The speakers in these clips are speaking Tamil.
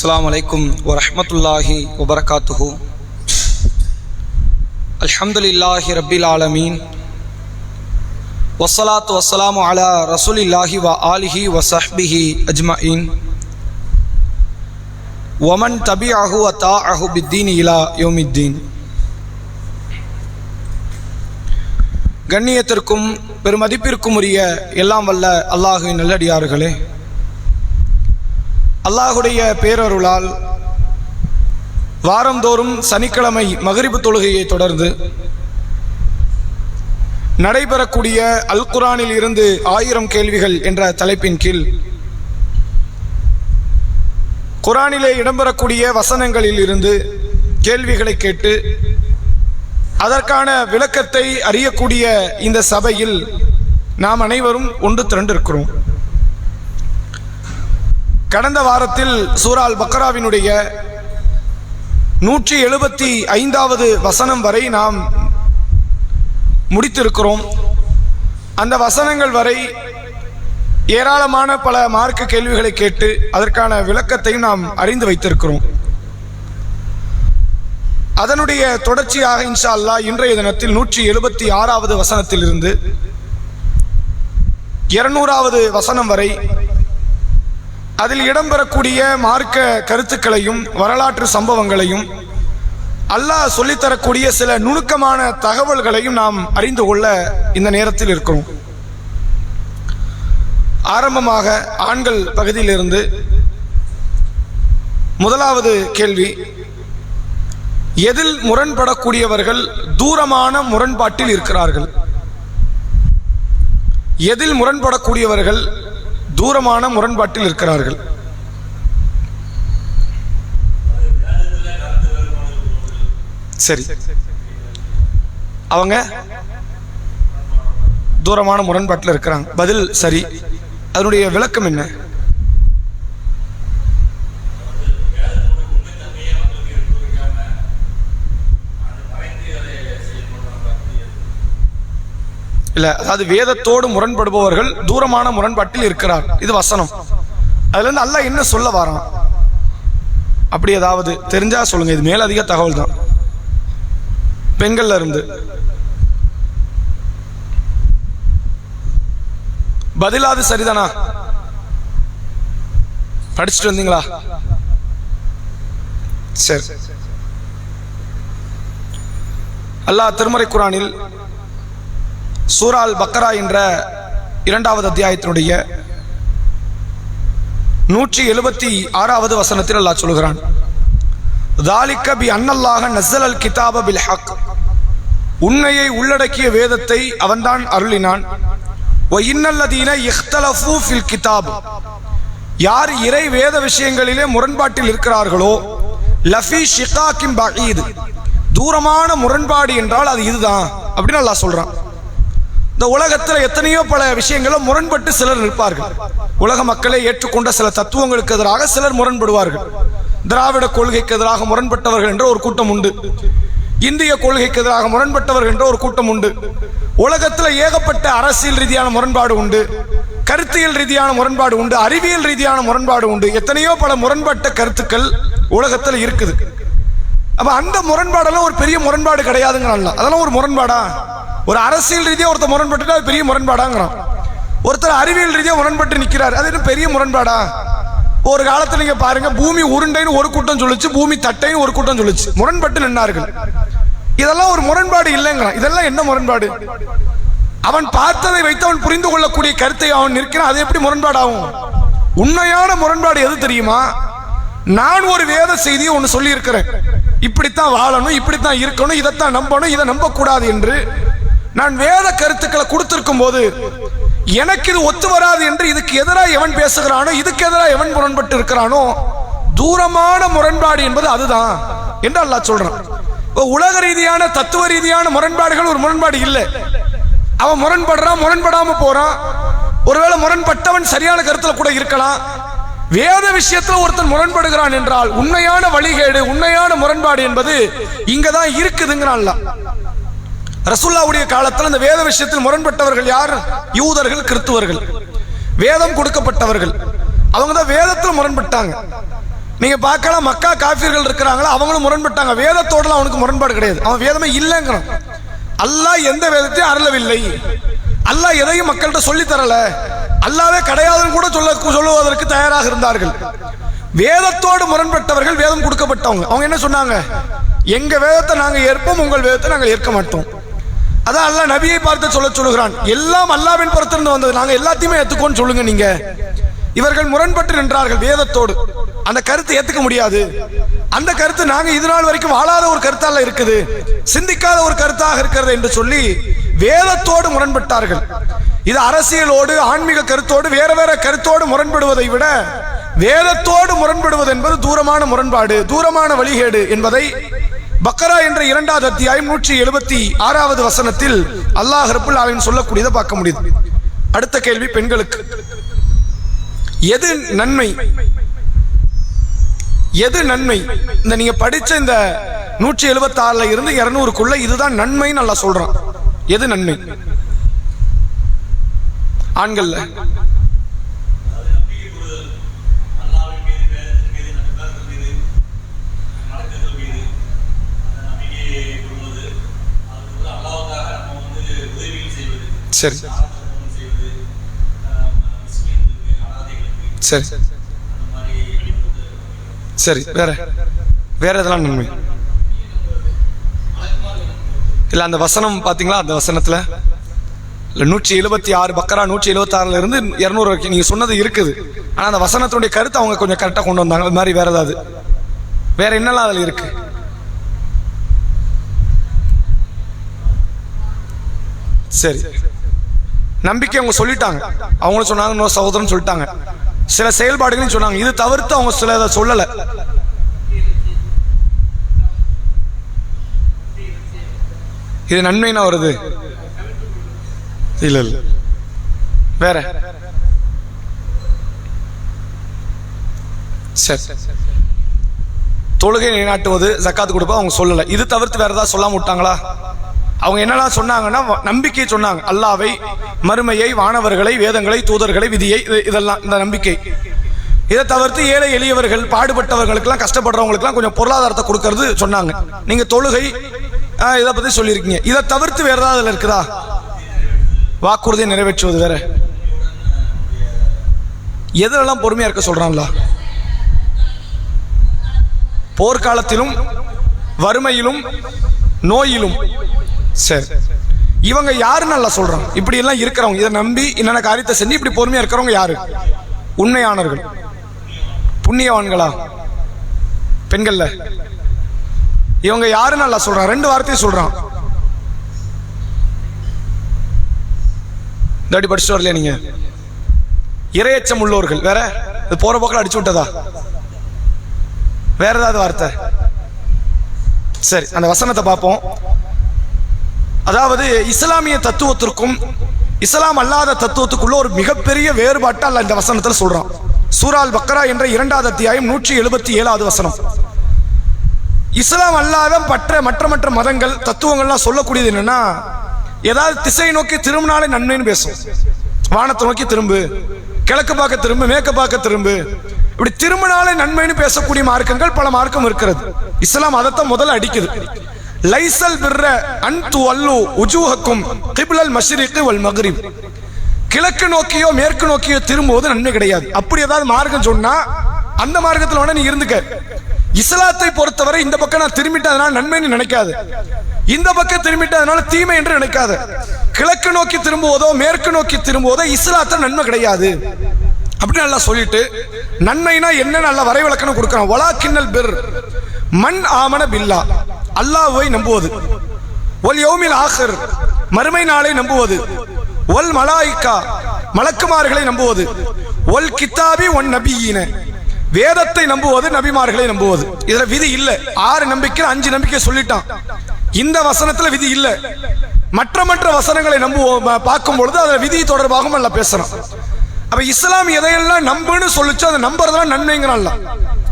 அஸ்ஸலாமு அலைக்கும் வரஹ்மத்துல்லாஹி வபரகாத்துஹு. அல்ஹம்துலில்லாஹி ரப்பில் ஆலமீன். வஸ்ஸலாத்து வஸ்ஸலாமு அலா ரசூலில்லாஹி வ ஆலிஹி வ ஸஹ்பிஹி அஜ்மஈன். வமன் தபிஅஹு வ தாஅஹு பித்தீன் இலா யௌமித்தீன். கண்ணியத்திற்கும் பெருமதிப்பிற்கும் உரிய எல்லாம் வல்ல அல்லாஹுவின் நல்லடியார்களே, அல்லாஹுடைய பேரருளால் வாரந்தோறும் சனிக்கிழமை மகரிபு தொழுகையை தொடர்ந்து நடைபெறக்கூடிய அல் குர்ஆனில் இருந்து 1000 கேள்விகள் என்ற தலைப்பின் கீழ் குர்ஆனிலே இடம்பெறக்கூடிய வசனங்களில் இருந்து கேள்விகளை கேட்டு அதற்கான விளக்கத்தை அறியக்கூடிய இந்த சபையில் நாம் அனைவரும் ஒன்று திரண்டிருக்கிறோம். கடந்த வாரத்தில் சூரா அல் பக்ராவினுடைய 175வது வசனம் வரை நாம் முடித்திருக்கிறோம். அந்த வசனங்கள் வரை ஏராளமான பல மார்க்க கேள்விகளை கேட்டு அதற்கான விளக்கத்தையும் நாம் அறிந்து வைத்திருக்கிறோம். அதனுடைய தொடர்ச்சியாக இன்ஷா அல்லாஹ் இன்றைய தினத்தில் 176வது வசனத்திலிருந்து 200வது வசனம் வரை அதில் இடம்பெறக்கூடிய மார்க்க கருத்துக்களையும் வரலாற்று சம்பவங்களையும் அல்லாஹ் சொல்லித்தரக்கூடிய சில நுணுக்கமான தகவல்களையும் நாம் அறிந்து கொள்ள இந்த நேரத்தில் இருக்கிறோம். ஆரம்பமாக ஆண்கள் பகுதியிலிருந்து முதலாவது கேள்வி: எதில் முரண்படக்கூடியவர்கள் தூரமான முரண்பாட்டில் இருக்கிறார்கள்? எதில் முரண்படக்கூடியவர்கள் தூரமான முரண்பாட்டில் இருக்கிறார்கள்? சரி, அவங்க தூரமான முரண்பாட்டில் இருக்கிறாங்க. பதில் சரி. அதனுடைய விளக்கம் என்ன? இல்ல, அதாவது வேதத்தோடு முரண்படுபவர்கள் தூரமான முரண்பாட்டில் இருக்கிறார், இது வசனம். அதுல இருந்து அல்லாஹ் என்ன சொல்ல வரான் அப்படி ஏதாவது தெரிஞ்சா சொல்லுங்க. இது மேல அதிக தகவல் தான். பெண்கள்ல இருந்து பதிலாது சரிதானா? படிச்சுட்டு வந்தீங்களா? சரி. அல்லாஹ் திருமறை குர்ஆனில் சூரா அல் பக்ரா என்ற 2வது அத்தியாயத்தினுடைய 176வது வசனத்தில் அல்லாஹ் சொல்கிறான்: ذَلِكَ بِأَنَّ اللَّهَ نَزَّلَ الْكِتَابَ بِالْحَقِّ. உண்மையை உள்ளடக்கிய வேதத்தை அவன்தான் அருளினான். وَإِنَّ الَّذِينَ اخْتَلَفُوا فِي الْكِتَابِ. யார் இறை வேத விஷயங்களிலே முரண்பாட்டில் இருக்கிறார்களோ லஃபி ஷிகாக்கின் பஈத். தூரமான முரண்பாடு என்றால் அது இதுதான் அப்படின்னு அல்லாஹ் சொல்றான். இந்த உலகத்தில் எத்தனையோ பல விஷயங்கள முரண்பட்டு சிலர் நிற்பார்கள். உலக மக்களை ஏற்றுக்கொண்ட சில தத்துவங்களுக்கு எதிராக சிலர் முரண்படுவார்கள். திராவிட கொள்கைக்கு எதிராக முரண்பட்டவர்கள் என்ற ஒரு கூட்டம் உண்டு. இந்திய கொள்கைக்கு எதிராக முரண்பட்டவர்கள் என்ற ஒரு கூட்டம் உண்டு. உலகத்தில் ஏகப்பட்ட அரசியல் ரீதியான முரண்பாடு உண்டு, கருத்தியல் ரீதியான முரண்பாடு உண்டு, அறிவியல் ரீதியான முரண்பாடு உண்டு. எத்தனையோ பல முரண்பட்ட கருத்துக்கள் உலகத்தில் இருக்குது. அப்ப அந்த முரண்பாடெல்லாம் ஒரு பெரிய முரண்பாடு கிடையாதுங்கிறான். அதெல்லாம் ஒரு முரண்பாடா? ஒரு அரசியல் ரீதியா ஒருத்தர் முரண்பட்டு அது பெரிய முரண்பாடாங்கிறான். ஒருத்தர் அறிவியல் ரீதியா முரண்பட்டு நிற்கிறார், அது என்ன பெரிய முரண்பாடா? ஒரு காலத்துல நீங்க பாருங்க, பூமி உருண்டைன்னு ஒரு கூட்டம் சொல்லுச்சு, பூமி தட்டைன்னு ஒரு கூட்டம் சொல்லுச்சு, முரண்பட்டு நின்னார்கள். இதெல்லாம் ஒரு முரண்பாடு இல்லைங்கிறான். இதெல்லாம் என்ன முரண்பாடு? அவன் பார்த்ததை வைத்து அவன் புரிந்து கொள்ளக்கூடிய கருத்தை அவன் நிற்கிறான், அது எப்படி முரண்பாடாகும்? உண்மையான முரண்பாடு எது தெரியுமா? நான் ஒரு வேத செய்தியை ஒன்று சொல்லி இருக்கிறேன், இப்படித்தான் வாழணும், இப்படித்தான் இருக்கணும், இதைத்தான் நம்பணும், இதை நம்ப கூடாது என்று நான் வேத கருத்துக்களை கொடுத்திருக்கும் போது எனக்கு இது ஒத்து வராது என்று இதுக்கு எதிராக எவன் பேசுகிறானோ, இதுக்கு எதிராக எவன் முரண்பட்டு இருக்கிறானோ, தூரமான முரண்பாடு என்பது அதுதான் என்று அல்லாஹ் சொல்றான். உலக ரீதியான தத்துவ ரீதியான முரண்பாடுகள் ஒரு முரண்பாடு இல்லை. அவன் முரண்படுறான், முரண்படாம போறான். ஒருவேளை முரண்பட்டவன் சரியான கருத்துல கூட இருக்கலாம். வேத விஷயத்துல ஒருத்தன் முரண்படுகிறான் என்றால் உண்மையான வழிகேடு, உண்மையான முரண்பாடு என்பது இங்கதான் இருக்குதுங்கிறான். ரசூலுல்லாஹ்வுடைய காலத்தில் இந்த வேத விஷயத்தில் முரண்பட்டவர்கள் யார்? யூதர்கள், கிறிஸ்துவர்கள். வேதம் கொடுக்கப்பட்டவர்கள் அவங்க தான் வேதத்தில் முரண்பட்டாங்க. நீங்க பார்க்கலாம், மக்கா காஃபிர்கள் இருக்கிறாங்களா, அவங்களும் முரண்பட்டாங்க. வேதத்தோடலாம் அவனுக்கு முரண்பாடு கிடையாது, அவன் வேதமே இல்லைங்கிறான். அல்லாஹ் எந்த வேதத்தையும் அருளவில்லை, அல்லாஹ் எதையும் மக்கள்கிட்ட சொல்லி தரல, அல்லாவே கிடையாதுன்னு கூட சொல்லுவதற்கு தயாராக இருந்தார்கள். வேதத்தோடு முரண்பட்டவர்கள், வேதம் கொடுக்கப்பட்டவங்க, அவங்க என்ன சொன்னாங்க? எங்க வேதத்தை நாங்க ஏற்போம், உங்கள் வேதத்தை நாங்கள் ஏற்க மாட்டோம். அதான் அல்லாஹ் நபியை பார்த்து சொல்லுகிறான், எல்லாம் அல்லாஹ்வின் புறத்திலிருந்து வந்தது, நாங்க எல்லாத்தையுமே ஏத்துக்கோன்னு சொல்லுங்க. நீங்க இவர்கள் முரண்பட்டு நின்றார்கள் வேதத்தோடு, அந்த கருத்தை ஏத்துக்க முடியாது, அந்த கருத்து நாங்க இது நாள் வரைக்கும் வாழாத ஒரு கருத்தால இருக்குது, சிந்திக்காத ஒரு கருத்தாக இருக்கிறது என்று சொல்லி வேதத்தோடு முரண்பட்டார்கள். இது அரசியலோடு ஆன்மீக கருத்தோடு வேற வேற கருத்தோடு முரண்படுவதை விட வேதத்தோடு முரண்படுவது என்பது தூரமான முரண்பாடு, தூரமான வழிகேடு என்பதை பக்கரா என்ற 2வது அத்தியாயம் 176வது வசனத்தில் அல்லாஹ் ரப்புல் ஆலமீன் சொல்லக்கூடியதை பார்க்க முடியுது. அடுத்த கேள்வி பெண்களுக்கு, எது நன்மை, எது நன்மை? இந்த நீங்க படிச்ச இந்த 176ல இருந்து 200க்குள்ள இதுதான் நன்மைன்னு அல்லாஹ் சொல்றான். எது நன்மை ஆண்கள்ல? சரி சரி சரி, வேற வேற எதெல்லாம் நன்மை இல்ல? அந்த வசனம் பாத்தீங்களா, அந்த வசனத்துல 176 பக்கரா 176ல இருந்து 200 வரைக்கும் நீங்க சொன்னது இருக்குது. ஆனா அந்த வசனத்துடைய கருத்தை அவங்க கொஞ்சம் கரெக்டா கொண்டு வந்தாங்க. அது மாதிரி வேற ஏதாவது, வேற என்னெல்லாம் அதுல இருக்கு? சரி, நம்பிக்கை அவங்க சொல்லிட்டாங்க, அவங்களும் சொன்னாங்க, இன்னொரு சகோதரன் சொல்லிட்டாங்க, சில செயல்பாடுகளையும் சொன்னாங்க. இது தவிர்த்து அவங்க சில சொல்லல. இது நன்மைனா வருது இல்ல இல்ல, வேற சரி, தொழுகை நிலைநாட்டுவது, ஜக்காத்து கொடுப்பது அவங்க சொல்லல. இது தவிர்த்து வேற ஏதாவது சொல்லாம விட்டாங்களா? அவங்க என்னெல்லாம் சொன்னாங்கன்னா, நம்பிக்கை சொன்னாங்க, அல்லாவை, மறுமையை, வானவர்களை, வேதங்களை, தூதர்களை, விதியை, இதெல்லாம் இந்த நம்பிக்கை. இதை தவிர்த்து ஏழை எளியவர்கள், பாடுபட்டவர்களுக்கெல்லாம், கஷ்டப்படுறவங்களுக்கெல்லாம் கொஞ்சம் பொருளாதாரத்தை கொடுக்கறது சொன்னாங்க. நீங்க தொழுகை இதை பத்தி சொல்லியிருக்கீங்க. இதை தவிர்த்து வேற ஏதாவது இருக்குதா? வாக்குறுதியை நிறைவேற்றுவது வேற எதெல்லாம் பொறுமையா இருக்க சொல்றாங்களா? போர்க்காலத்திலும், வறுமையிலும், நோயிலும். சரி, இவங்க யாருன்னு நல்லா சொல்றாங்க? இப்படி எல்லாம் இருக்கிறவங்க, இதை நம்பி என்னென்ன காரியத்தை செஞ்சு இப்படி பொறுமையா இருக்கிறவங்க யாரு? உண்மையானவர்கள், புண்ணியவான்களா? பெண்கள்ல இவங்க யாருன்னு நல்லா சொல்றான்? 2 வார்த்தையை சொல்றான். தாடி படிச்சுட்டு வரலையா நீங்க? இரையச்சம் உள்ளவர்கள் வேற, போற போக்கில் அடிச்சு விட்டதா? வேற ஏதாவது வார்த்தை? சரி, அந்த வசனத்தை பார்ப்போம். அதாவது இஸ்லாமிய தத்துவத்திற்கும் இஸ்லாம் அல்லாத தத்துவத்துக்குள்ள ஒரு மிகப்பெரிய வேறுபாட்டை அல்லாஹ் இந்த வசனத்தில் சொல்றான். சூரா அல் பக்ரா என்ற 2வது அத்தியாயம் 177வது வசனம். இஸ்லாம் அல்லாத மற்ற மதங்கள், தத்துவங்கள்லாம் சொல்லக்கூடியது என்னன்னா, ஏதாவது திசை நோக்கி திரும்பினாலே நன்மைன்னு பேசும். வானத்தை நோக்கி திரும்பு, கிழக்கு பார்க்க திரும்பு, மேற்கு பார்க்க திரும்பு, இப்படி திரும்பினாலே நன்மைன்னு பேசக்கூடிய மார்க்கங்கள் பல மார்க்கம் இருக்கிறது. இஸ்லாம் அதைத்தான் முதல்ல அடிக்குது. லைசல் பிர்ர அன்து அல்லு உஜூஹக்கும் கிப்லல் மஷ்ரிக் வல் மக்ரிப். கிழக்கு நோக்கியோ மேற்கு நோக்கியோ திரும்புவது நன்மை கிடையாது. அப்படி ஏதாவது மார்க்கம் சொன்னா அந்த மார்க்கத்தில் வேணா நீ இருந்துக்க. இஸ்லாத்தை பொறுத்தவரை இந்த பக்கம் நான் திரும்பிட்டதுனால நன்மைன்னு நினைக்காது, இந்த பக்கம் திரும்பிட்டதுனால தீமை என்று நினைக்காது. கிழக்கு நோக்கி திரும்புவதோ மேற்கு நோக்கி திரும்புவதோ இஸ்லாத்துல நன்மை கிடையாது அப்படின்னு நல்லா சொல்லிட்டு, நன்மைனா என்ன நல்ல வரைவிலக்கணம் கொடுக்கிறான். வலாக்கின்னல் பிர் மன் ஆமன பில்லா, அல்லாஹ்வை நம்புவது, ஒல் யௌமில் ஆகிர், மறுமை நாளை நம்புவது, ஒல் மலாயிகா, மலக்குமார்களை நம்புவது, ஒல் கித்தாபி ஒன் நபியீன, வேதத்தை நம்புவது, நபிமார்களை நம்புவது. இதுல விதி இல்ல. 6 நம்பிக்கை 5 நம்பிக்கை சொல்லிட்டான். இந்த வசனத்துல விதி இல்ல. மற்ற வசனங்களை பார்க்கும் பொழுது அதுல விதி தொடர்பாகவும் அல்ல பேசுறான். அப்ப இஸ்லாம் எதையெல்லாம் நம்புன்னு சொல்லிச்சோ அதை நம்புறதுலாம் நன்மைங்கிறான்.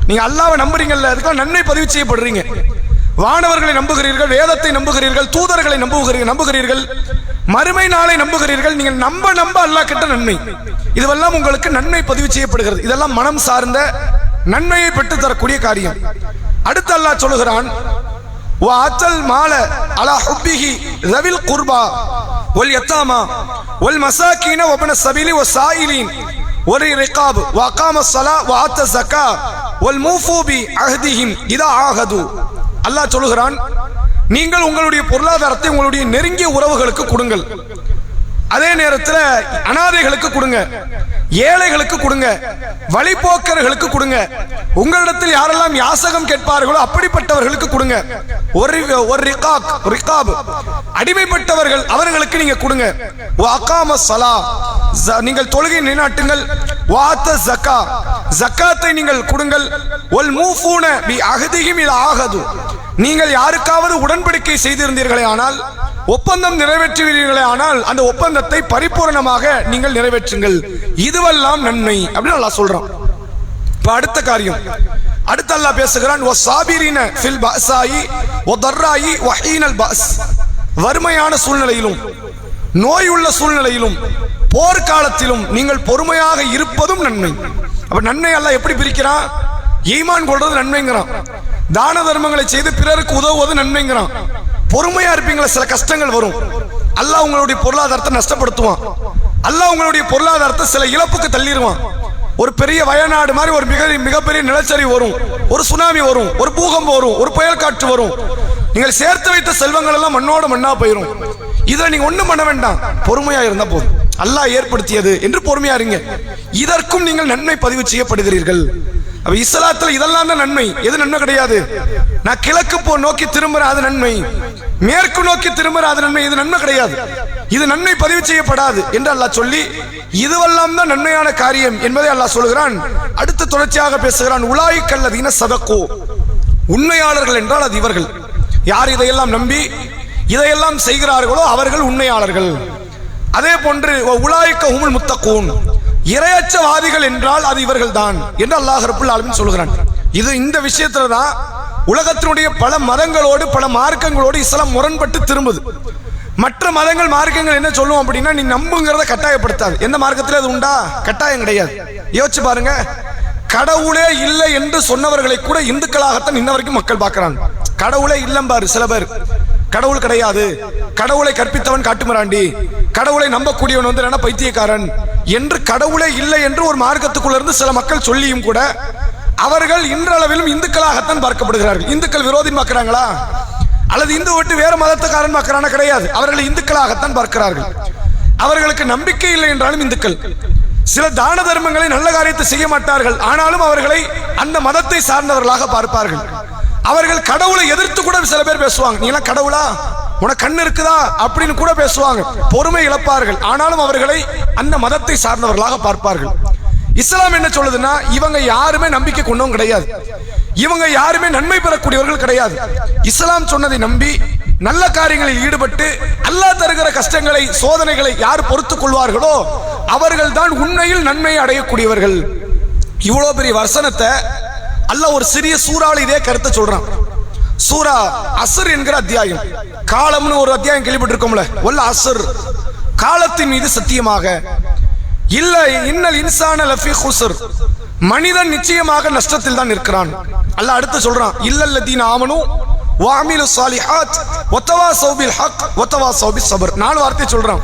நீங்க அல்லாஹ்வை நம்புறீங்கல்ல, அதுக்கெல்லாம் நன்மை பதிவு செய்யப்படுறீங்க. வானவர்களை நம்புகிறீர்கள், வேதத்தை நம்புகிறீர்கள், தூதர்களை நம்புகிறீர்கள், மறுமை நாளை நம்புகிறீர்கள். நீங்கள் நம்ப அல்லாஹ் கிட்ட நன்மை, இதுவெல்லாம் உங்களுக்கு நன்மை பதிவு செய்யப்படுகிறது. இதெல்லாம் மனம் சார்ந்த நன்மையை பெற்று தரக்கூடிய காரியம். அடுத்து அல்லாஹ் சொல்லுகிறான், வஅத்தல் மால அலா ஹுப்பிஹி ரவில் குர்பா வல் யதாமா வல் மசாகீன வப்ன ஸபீலி வஸாயிலின் வரிகாப் வஅகாம ஸலா வஅத்த ஸகா வல் மூஃபூ பி அஹ்திஹிம் இதா ஆஹது. அல்லாஹ் சொல்லுகிறான், நீங்கள் உங்களுடைய பொருளாதாரத்தை உங்களுடைய நெருங்கிய உறவுகளுக்கு கொடுங்கள், அதே நேரத்தில் அனாதைகளுக்கு கொடுங்க, ஏழைகளுக்கு கொடுங்க, வழிபோக்கர்களுக்கு கொடுங்க, உங்களிடத்தில் யாரெல்லாம் யாசகம் கேட்பார்களோ அப்படிப்பட்டவர்களுக்கு கொடுங்க. ஒரு ரிகாப் அடிமைப்பட்டவர்கள் அவர்களுக்கு நீங்க கொடுங்க. வஅகாம ஸலா நீங்கள் தொழுகை நிலைநாட்டுங்கள். வஅத்த ஸகா ஜக்காத்தை நீங்கள் கொடுங்கள். வல் மூஃபூன பி அஹ்திஹிம் இதா ஆஹது நீங்கள் யாருக்காவது உடன்படிக்கை செய்திருந்தீர்களே ஆனால், ஒப்பந்தம் நிறைவேற்றுவீர்களே ஆனால் அந்த ஒப்பந்தத்தை பரிபூர்ணமாக நீங்கள் நிறைவேற்றுங்கள். இதுவெல்லாம் நன்மை அப்படின்னு அல்லாஹ் சொல்றான். இப்ப அடுத்த காரியம், அடுத்து அல்லாஹ் பேசுகிறான், வஸாபிரீன ஃபில் பஅஸாயி வதர்ராயி வஹீனல் பஅஸ். வறுமையான சூழ்நிலையிலும் நோய் உள்ள சூழ்நிலையிலும் போர்க்காலத்திலும் நீங்கள் பொறுமையாக இருப்பதும் நன்மை. அப்ப நன்மை அல்லாஹ் எப்படி பிரிக்கிறான்? ஈமான் கொள்றது நன்மைங்கிறான், தான தர்மங்களை செய்து பிறருக்கு உதவுவது நன்மைங்கிறான். பொறுமையா இருப்பீங்களா, சில கஷ்டங்கள் வரும், அல்லாஹ் உங்களுடைய பொருளாதாரத்தை நஷ்டப்படுத்துவான், அல்லாஹ் உங்களுடைய பொருளாதாரத்தை சில இழப்புக்கு தள்ளிடுவான். ஒரு பெரிய வயநாடு மாதிரி ஒரு மிகப்பெரிய நிலச்சரிவு வரும், ஒரு சுனாமி வரும், ஒரு பூகம்பம் வரும், ஒரு புயல் காற்று வரும். நீங்கள் சேர்த்து வைத்த செல்வங்கள் எல்லாம் மண்ணோட மண்ணா போயிடும். இதுல நீங்க ஒண்ணும் பண்ண வேண்டாம், பொறுமையா இருந்தா போதும், அல்லாஹ் ஏற்படுத்தியது என்று பொறுமையா இருங்க. இதற்கும் நீங்கள் நன்மை பதிவு செய்யப்படுகிறீர்கள். அப்ப இஸ்லாத்துல இதெல்லாம் தான் நன்மை. எது நன்மை கிடையாது? நான் கிழக்கு நோக்கி திரும்புறேன், அது நன்மை. மேற்கு நோக்கி திரும்புறேன், அது நன்மை. இது நன்மை கிடையாது, இது நன்மை பதிவு செய்யப்படாது என்று அல்லாஹ் சொல்லி, இதுவெல்லாம் தான் நன்மையான காரியம் என்பதை அல்லாஹ் சொல்கிறான். அடுத்து தொடர்ச்சியாக பேசுகிறான், உலாயிக்கல்லதீன ஸதகு. உண்மையாளர்கள் என்றால் அது இவர்கள். யார் இதையெல்லாம் நம்பி இதையெல்லாம் செய்கிறார்களோ அவர்கள் உண்மையாளர்கள். அதே போன்று உலாயிக்க ஹுமுல் முத்தகூன், இறையச்சவாதிகள் என்றால் அது இவர்கள் தான் என்று அல்லாஹ் ரப்புல் ஆலமீன் சொல்கிறான். இது இந்த விஷயத்துல தான் உலகத்தினுடைய பல மதங்களோடு பல மார்க்கங்களோடு இஸ்லாம் முரண்பட்டு திரும்புது. மற்ற மதங்கள் மார்க்கங்கள் என்ன சொல்லுவோம் அப்படின்னா, நீ நம்புங்கிறத கட்டாயப்படுத்தாது. எந்த மார்க்கத்தில் அது உண்டா? கட்டாயம் கிடையாது. யோசிச்சு பாருங்க, கடவுளே இல்லை என்று சொன்னவர்களை கூட இந்துக்களாகத்தான் இன்ன வரைக்கும் மக்கள் பார்க்கிறாங்க. கடவுளே இல்லம்பாரு சில பேர், கடவுள் கிடையாது, கடவுளை கற்பித்தவன் காட்டுமிராண்டி, கடவுளை நம்பக்கூடியவன் வந்து பைத்தியக்காரன் என்று கடவுளே இல்லை என்று ஒரு மார்க்கத்துக்குள்ள இருந்து சில மக்கள் சொல்லியும் கூட அவர்கள் இன்றளவிலும் இந்துக்களாகத்தான் பார்க்கப்படுகிறார்கள். இந்துக்கள் விரோதி பார்க்கிறாங்களா அல்லது இந்து விட்டு வேற மதத்துக்காரன் பார்க்கிறானா? கிடையாது, அவர்களை இந்துக்களாகத்தான் பார்க்கிறார்கள். அவர்களுக்கு நம்பிக்கை இல்லை என்றாலும் இந்துக்கள். சில தான தர்மங்களை நல்ல காரியத்தை செய்ய மாட்டார்கள், ஆனாலும் அவர்களை அந்த மதத்தை சார்ந்தவர்களாக பார்ப்பார்கள். அவர்கள் கடவுளை எதிர்த்து கூட சில பேர் பேசுவாங்க, நீ எல்லாம் கடவுளா, உனக்கு கண்ணு இருக்குதா அப்படின்னு கூட பேசுவாங்க. பொறுமை இழப்பார்கள், ஆனாலும் அவர்களை அந்த மதத்தை சார்ந்தவர்களாக பார்ப்பார்கள். இஸ்லாம் என்ன சொல்லுதுன்னா, இவங்க யாருமே நம்பிக்கை கொண்டவங்க கிடையாது, இவங்க யாருமே நன்மை பெறக்கூடியவர்கள் கிடையாது. இஸ்லாம் சொன்னதை நம்பி நல்ல காரியங்களில் ஈடுபட்டு அல்லாஹ் தருகிற கஷ்டங்களை சோதனைகளை யார் பொறுத்துக் கொள்வார்களோ அவர்கள் தான் உண்மையில் நன்மையை அடையக்கூடியவர்கள். இவ்வளவு பெரிய வசனத்தை அல்லாஹ் ஒரு சிறிய சூறாவில் இதே கருத்தை சொல்றான். சூரா அஸ்ர் என்கிற அத்தியாயம், காலம்னு ஒரு அத்தியாயம் கேள்விப்பட்டிருக்கோம்ல, வல்ல அஸ்ர், காலத்தின் மீது சத்தியமாக, இல்ல இன்னல் இன்சான லஃபீ குஸ்ர், மனிதன் நிச்சயமாக நஷ்டத்தில் தான் இருக்கிறான். அல்லாஹ் அடுத்து சொல்றான், இல்லல்லதீன ஆமனு வஅமிலு ஸாலிஹாத் வதவாஸௌ பில் ஹக் வதவாஸௌ பிஸ் ஸப்ர். 4 வார்த்தை சொல்றான்.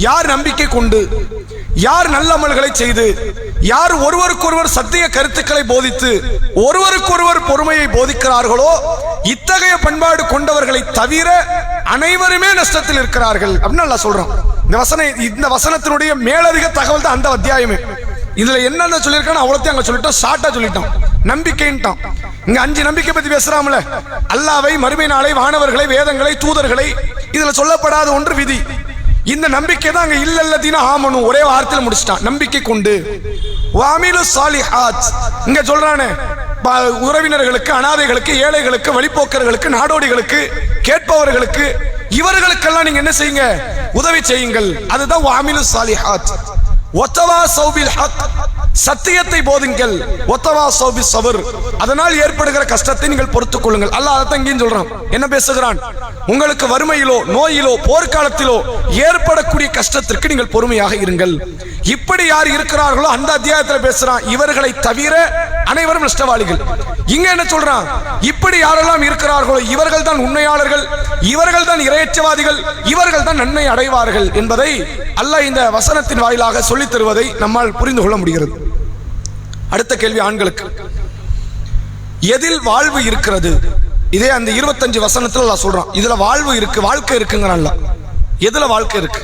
யார் நம்பிக்கை கொண்டு, யார் நல்ல அமல்களை செய்து, யார் ஒருவருக்கொருவர் சத்திய கருத்துக்களை போதித்து ஒருவருக்கொருவர் பொறுமையை போதிக்கிறார்களோ இத்தகைய பண்பாடு கொண்டவர்களை தவிர அனைவருமே நஷ்டத்தில் இருக்கிறார்கள் அப்படின்னு அல்லாஹ் சொல்றான். இந்த வசனத்தினுடைய மேலதிக தகவல் தான் அந்த அத்தியாயமே. இதுல என்னென்ன சொல்லியிருக்கான்னு அவ்வளோத்தையும் அங்க சொல்லிட்டோம், ஷார்ட்டா சொல்லிட்டோம். நம்பிக்கைன்ட்டான். இங்க 5 நம்பிக்கை பத்தி பேசுறாமல, அல்லாஹ்வை, மறுமை நாளை, வானவர்களை, வேதங்களை, தூதர்களை, இதுல சொல்லப்படாத ஒன்று விதி. இந்த நம்பிக்கை தான் அங்க இல்லல்லதீன ஆமனு ஒரே வார்த்தையில முடிச்சிட்டான், நம்பிக்கை கொண்டு. வஅமிலு ஸாலிஹாத் இங்க சொல்றானே, உறவினர்களுக்கு, அனாதைகளுக்கு, ஏழைகளுக்கு, வழிபோக்கர்களுக்கு, நாடோடிகளுக்கு, கேட்பவர்களுக்கு, இவர்களுக்கெல்லாம் நீங்க என்ன செய்யுங்க, உதவி செய்யுங்கள். அதுதான் வஅமிலு ஸாலிஹாத். வதவாஸௌ பில் ஹக் சத்தியத்தை போதுங்கள், ஒத்தவாசோ பிஸ்ஸப்ர், அதனால் ஏற்படுகிற கஷ்டத்தை நீங்கள் பொறுத்துக் கொள்ளுங்கள். அல்லாஹ் அதைத்தான் இங்கேயும் சொல்றான். என்ன பேசுகிறான்? உங்களுக்கு வறுமையிலோ நோயிலோ போர்க்காலத்திலோ ஏற்படக்கூடிய கஷ்டத்திற்கு நீங்கள் பொறுமையாக இருங்கள். இப்படி யார் இருக்கிறார்களோ அந்த அத்தியாயத்தில் பேசுறான், இவர்களை தவிர அனைவரும் நஷ்டவாளிகள். இங்க என்ன சொல்றான்? இப்படி யாரெல்லாம் இருக்கிறார்களோ இவர்கள் தான் உண்மையாளர்கள், இவர்கள் தான் இறையற்றவாதிகள், இவர்கள் தான் நன்மை அடைவார்கள் என்பதை அல்லாஹ் இந்த வசனத்தின் வாயிலாக சொல்லித் தருவதை நம்மால் புரிந்து கொள்ள முடிகிறது. அடுத்த கேள்வி ஆண்களுக்கு, எதில் வாழ்வு இருக்கிறது? இதே அந்த 25 வசனத்துல அல்லாஹ் சொல்றான், இதுல வாழ்வு இருக்கு, வாழ்க்கை இருக்குங்கிறான்ல. எதுல வாழ்க்கை இருக்கு?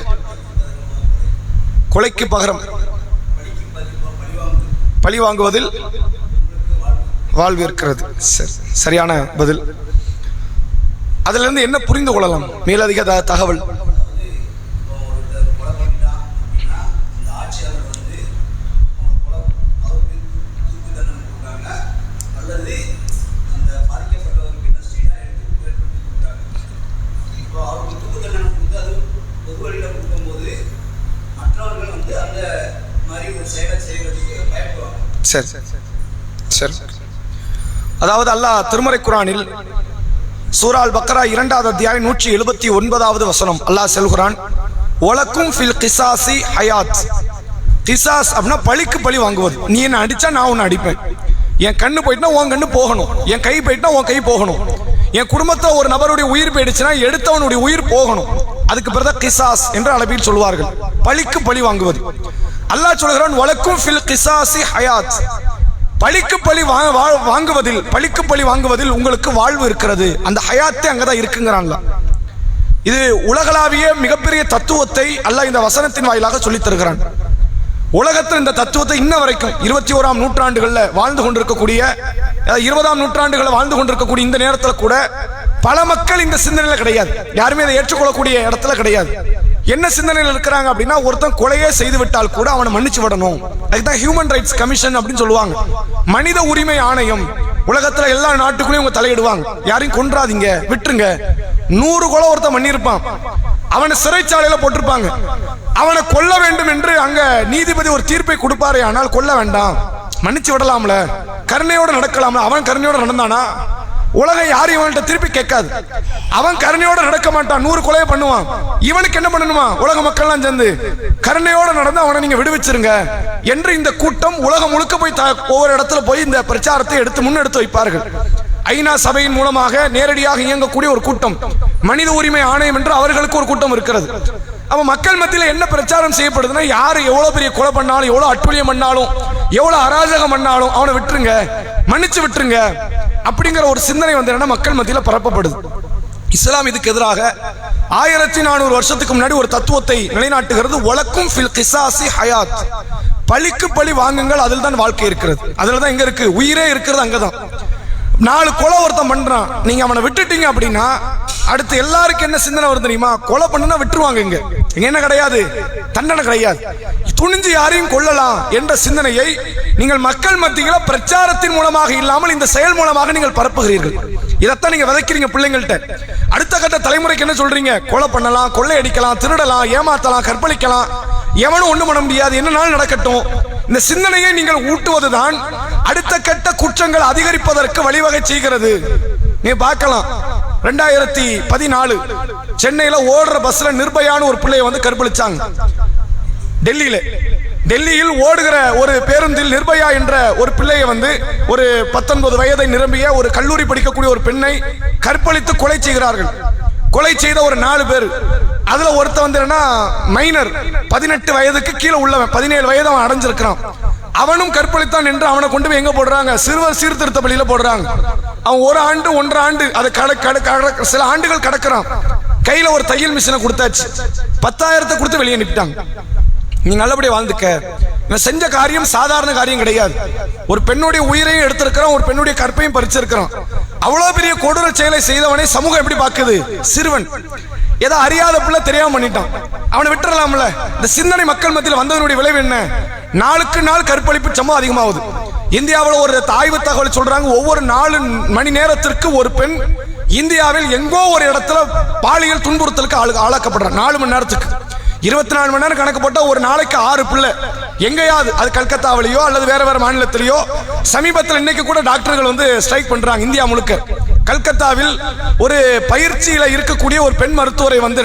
கொலைக்கு பகரம் பழி வாங்குவதில் வாழ்வு இருக்கிறது. சரியான பதில். அதுல இருந்து என்ன புரிந்து கொள்ளலாம்? மேலதிக தகவல். சரி சரி. அதாவது அல்லாஹ் திருமறை குர்ஆனில் சூரா அல் பக்ரா 2வது அத்தியாயம் 179வது வசனம் அல்லாஹ் சொல்கிறான், வலக்கும் ஃபில் கிஸாஸி ஹயாத். கிஸாஸ் அப்படின்னா பழிக்கு பழி வாங்குவது. நீ என்ன அடிச்சா நான் உன்னை அடிப்பேன், என் கண்ணு போயிட்டுனா உன் கண்ணு போகணும், என் கை போயிட்டுனா உன் கை போகணும், என் குடும்பத்தில் ஒரு நபருடைய உயிர் போயிடுச்சுன்னா எடுத்தவனுடைய உயிர் போகணும். அதுக்கு பிறகு கிஸாஸ் என்று அரபியில் சொல்வார்கள், பழிக்கு பழி வாங்குவது. அல்லாஹ் சொல்கிறான், வலக்கும் ஃபில் கிஸாஸி ஹயாத். பழிக்கு பழி வாங்குவதில் உங்களுக்கு வாழ்வு இருக்கிறது. அந்த ஹயாத்தே அங்கதான் இருக்குங்கிறான்ல. இது உலகளாவிய மிகப்பெரிய தத்துவத்தை அல்லாஹ் இந்த வசனத்தின் வாயிலாக சொல்லித் தருகிறான். உலகத்தில் இந்த தத்துவத்தை இன்ன வரைக்கும் 21ஆம் நூற்றாண்டுகளில் வாழ்ந்து கொண்டிருக்கக்கூடிய 20ஆம் நூற்றாண்டுகளில் வாழ்ந்து கொண்டிருக்கக்கூடிய இந்த நேரத்தில் கூட பல மக்கள் இந்த சிந்தனையில கிடையாது, யாருமே அதை ஏற்றுக்கொள்ளக்கூடிய இடத்துல கிடையாது. என்ன சிந்தனையில் இருக்கிறாங்க அப்படின்னா, ஒருத்தன் கொலையே செய்து விட்டால் கூட அவனை மன்னிச்சு விடணும். அதுதான் ஹியூமன் ரைட்ஸ் கமிஷன் அப்படின்னு சொல்லுவாங்க, மனித உரிமை ஆணையம். உலகத்துல எல்லா நாட்டுக்குள்ளேயும் உங்க தலையிடுவாங்க, யாரையும் கொன்றாதீங்க, விட்டுருங்க. 100 கொலை ஒருத்தன் பண்ணியிருப்பான், அவனை சிறைச்சாலையில போட்டிருப்பாங்க. அவனை கொல்ல வேண்டும் என்று அங்க நீதிபதி ஒரு தீர்ப்பை கொடுப்பாரு, ஆனால் கொல்ல வேண்டாம், மன்னிச்சு விடலாம்ல, கருணையோட நடக்கலாம்ல. அவன் கருணையோட நடந்தானா உலகம் யாரும் இவன்கிட்ட திருப்பி கேட்காது. அவன் கருணையோட நடக்க மாட்டான், 100 கொலையை பண்ணுவான். இவனுக்கு என்ன பண்ணணுமா? உலக மக்கள்லாம் சேர்ந்து கருணையோட நடந்து அவனை நீங்க விடுவிச்சிருங்க என்று இந்த கூட்டம் உலகம் முழுக்க போய் ஒவ்வொரு இடத்துல போய் இந்த பிரச்சாரத்தை முன்னெடுத்து வைப்பார்கள். ஐநா சபையின் மூலமாக நேரடியாக இயங்கக்கூடிய ஒரு கூட்டம், மனித உரிமை ஆணையம் என்று அவர்களுக்கு ஒரு கூட்டம் இருக்கிறது. அப்ப மக்கள் மத்தியில் என்ன பிரச்சாரம் செய்யப்படுதுன்னா, யாரு எவ்வளவு பெரிய கொலை பண்ணாலும், எவ்வளவு அட்டுழியம் பண்ணாலும், எவ்வளவு அராஜகம் பண்ணாலும் அவனை விட்டுருங்க, மன்னிச்சு விட்டுருங்க அப்படிங்கிற ஒரு சிந்தனை வந்து மக்கள் மத்தியில் பரப்பப்படுது. இஸ்லாம் இதுக்கு எதிராக 1400 வருஷத்துக்கு முன்னாடி ஒரு தத்துவத்தை நிலைநாட்டுகிறது, வலக்கும் ஃபில் கிஸாஸி ஹயாத். பழிக்கு பழி வாங்குங்கள், அதில் தான் வாழ்க்கை இருக்கிறது. அதுல தான் எங்க இருக்கு உயிரே இருக்கிறது, அங்கதான். 4 கொலை ஒருத்தன் பண்றான், நீங்க அவனை விட்டுட்டீங்க அப்படின்னா அடுத்து எல்லாருக்கும் என்ன சிந்தனை வரும் தெரியுமா? கொலை பண்ணுனா விட்டுருவாங்க, இங்க என்ன கிடையாது, தண்டனை கிடையாது, துணிஞ்சு யாரையும் கொள்ளலாம் என்ற சிந்தனையை நீங்கள் மக்கள் மத்தியில் பிரச்சாரத்தின் மூலமாக இல்லாமல் இந்த செயல் மூலமாக நீங்கள் பரப்புகிறீர்கள். இதைத்தான் நீங்க விதைக்கிறீங்க பிள்ளைங்கள்ட்ட. அடுத்த கட்ட தலைமுறைக்கு என்ன சொல்றீங்க? கொலை பண்ணலாம், கொள்ளை அடிக்கலாம், திருடலாம், ஏமாத்தலாம், கற்பழிக்கலாம், எவனும் ஒண்ணும் பண்ண முடியாது, என்ன நாள் நடக்கட்டும். இந்த சிந்தனையை நீங்கள் ஊட்டுவதுதான் அடுத்த கட்ட குற்றங்கள் அதிகரிப்பதற்கு வழிவகை செய்கிறது. நீ பார்க்கலாம், 2014 சென்னையில ஓடுற பஸ்ல நிர்பயான ஒரு பிள்ளையை வந்து கற்பழிச்சாங்க. டெல்லியில் ஓடுகிற ஒரு பேருந்தில் நிர்பயா என்ற ஒரு பிள்ளையை வந்து ஒரு 19 வயதை நிரம்பிய ஒரு கல்லூரி படிக்கக்கூடிய ஒரு பெண்ணை கற்பழித்து கொலை செய்கிறார்கள். கொலை செய்த ஒரு 4 பேர். அதுல ஒருத்த வந்து மைனர், 18 வயதுக்கு கீழே உள்ளவன், 17 வயது அவன் அடைஞ்சிருக்கிறான். அவனும் கற்பழித்தான் என்று அவனை கொண்டு போய் எங்க போடுறாங்க? சிறுவர் சீர்திருத்த பள்ளியில போடுறாங்க. அவன் 1 ஆண்டு 1.5 ஆண்டு அது சில ஆண்டுகள் கடக்கிறான். கையில ஒரு தையல் மிஷினை கொடுத்தாச்சு, 10,000 கொடுத்து வெளியே நிட்டாங்க. நீ நல்லபடியா வாழ்ந்துக்க. இவன் செஞ்ச காரியம் சாதாரண காரியம் கிடையாது. ஒரு பெண்ணுடைய உயிரையும் எடுத்திருக்கிறான், ஒரு பெண்ணுடைய கற்பையும் பறிச்சிருக்கிறான். அவ்வளவு பெரிய கொடூர செயலை செய்தவனை சமூகம் எப்படி பார்க்குது? சிறுவன், ஏதோ அறியாத பிள்ளை தெரியாம பண்ணிட்டான், அவனை விட்டுறலாம்ல. இந்த சிந்தனை மக்கள் மத்தியில் வந்ததனுடைய விளைவு என்ன? நாளுக்கு நாள் கற்பழிப்பு சம்பவம் அதிகமாகுது. இந்தியாவில் ஒரு ஆய்வு தகவல் சொல்றாங்க, ஒவ்வொரு 4 மணி நேரத்திற்கு ஒரு பெண் இந்தியாவில் எங்கோ ஒரு இடத்துல பாலியல் துன்புறுத்தலுக்கு ஆளாக்கப்படுறான். 4 மணி நேரத்துக்கு 24 மணி நேரம் கணக்கு போட்டா ஒரு நாளைக்கு 6 பிள்ளை. எங்கேயாவது, அது கல்கத்தாவிலேயோ அல்லது வேற வேற மாநிலத்திலேயோ. சமீபத்தில் இன்னைக்கு கூட டாக்டர்கள் வந்து ஸ்ட்ரைக் பண்றாங்க இந்தியா முழுக்க. கல்கத்தாவில் ஒரு பயிற்சியில இருக்கக்கூடிய ஒரு பெண் மருத்துவரை வந்து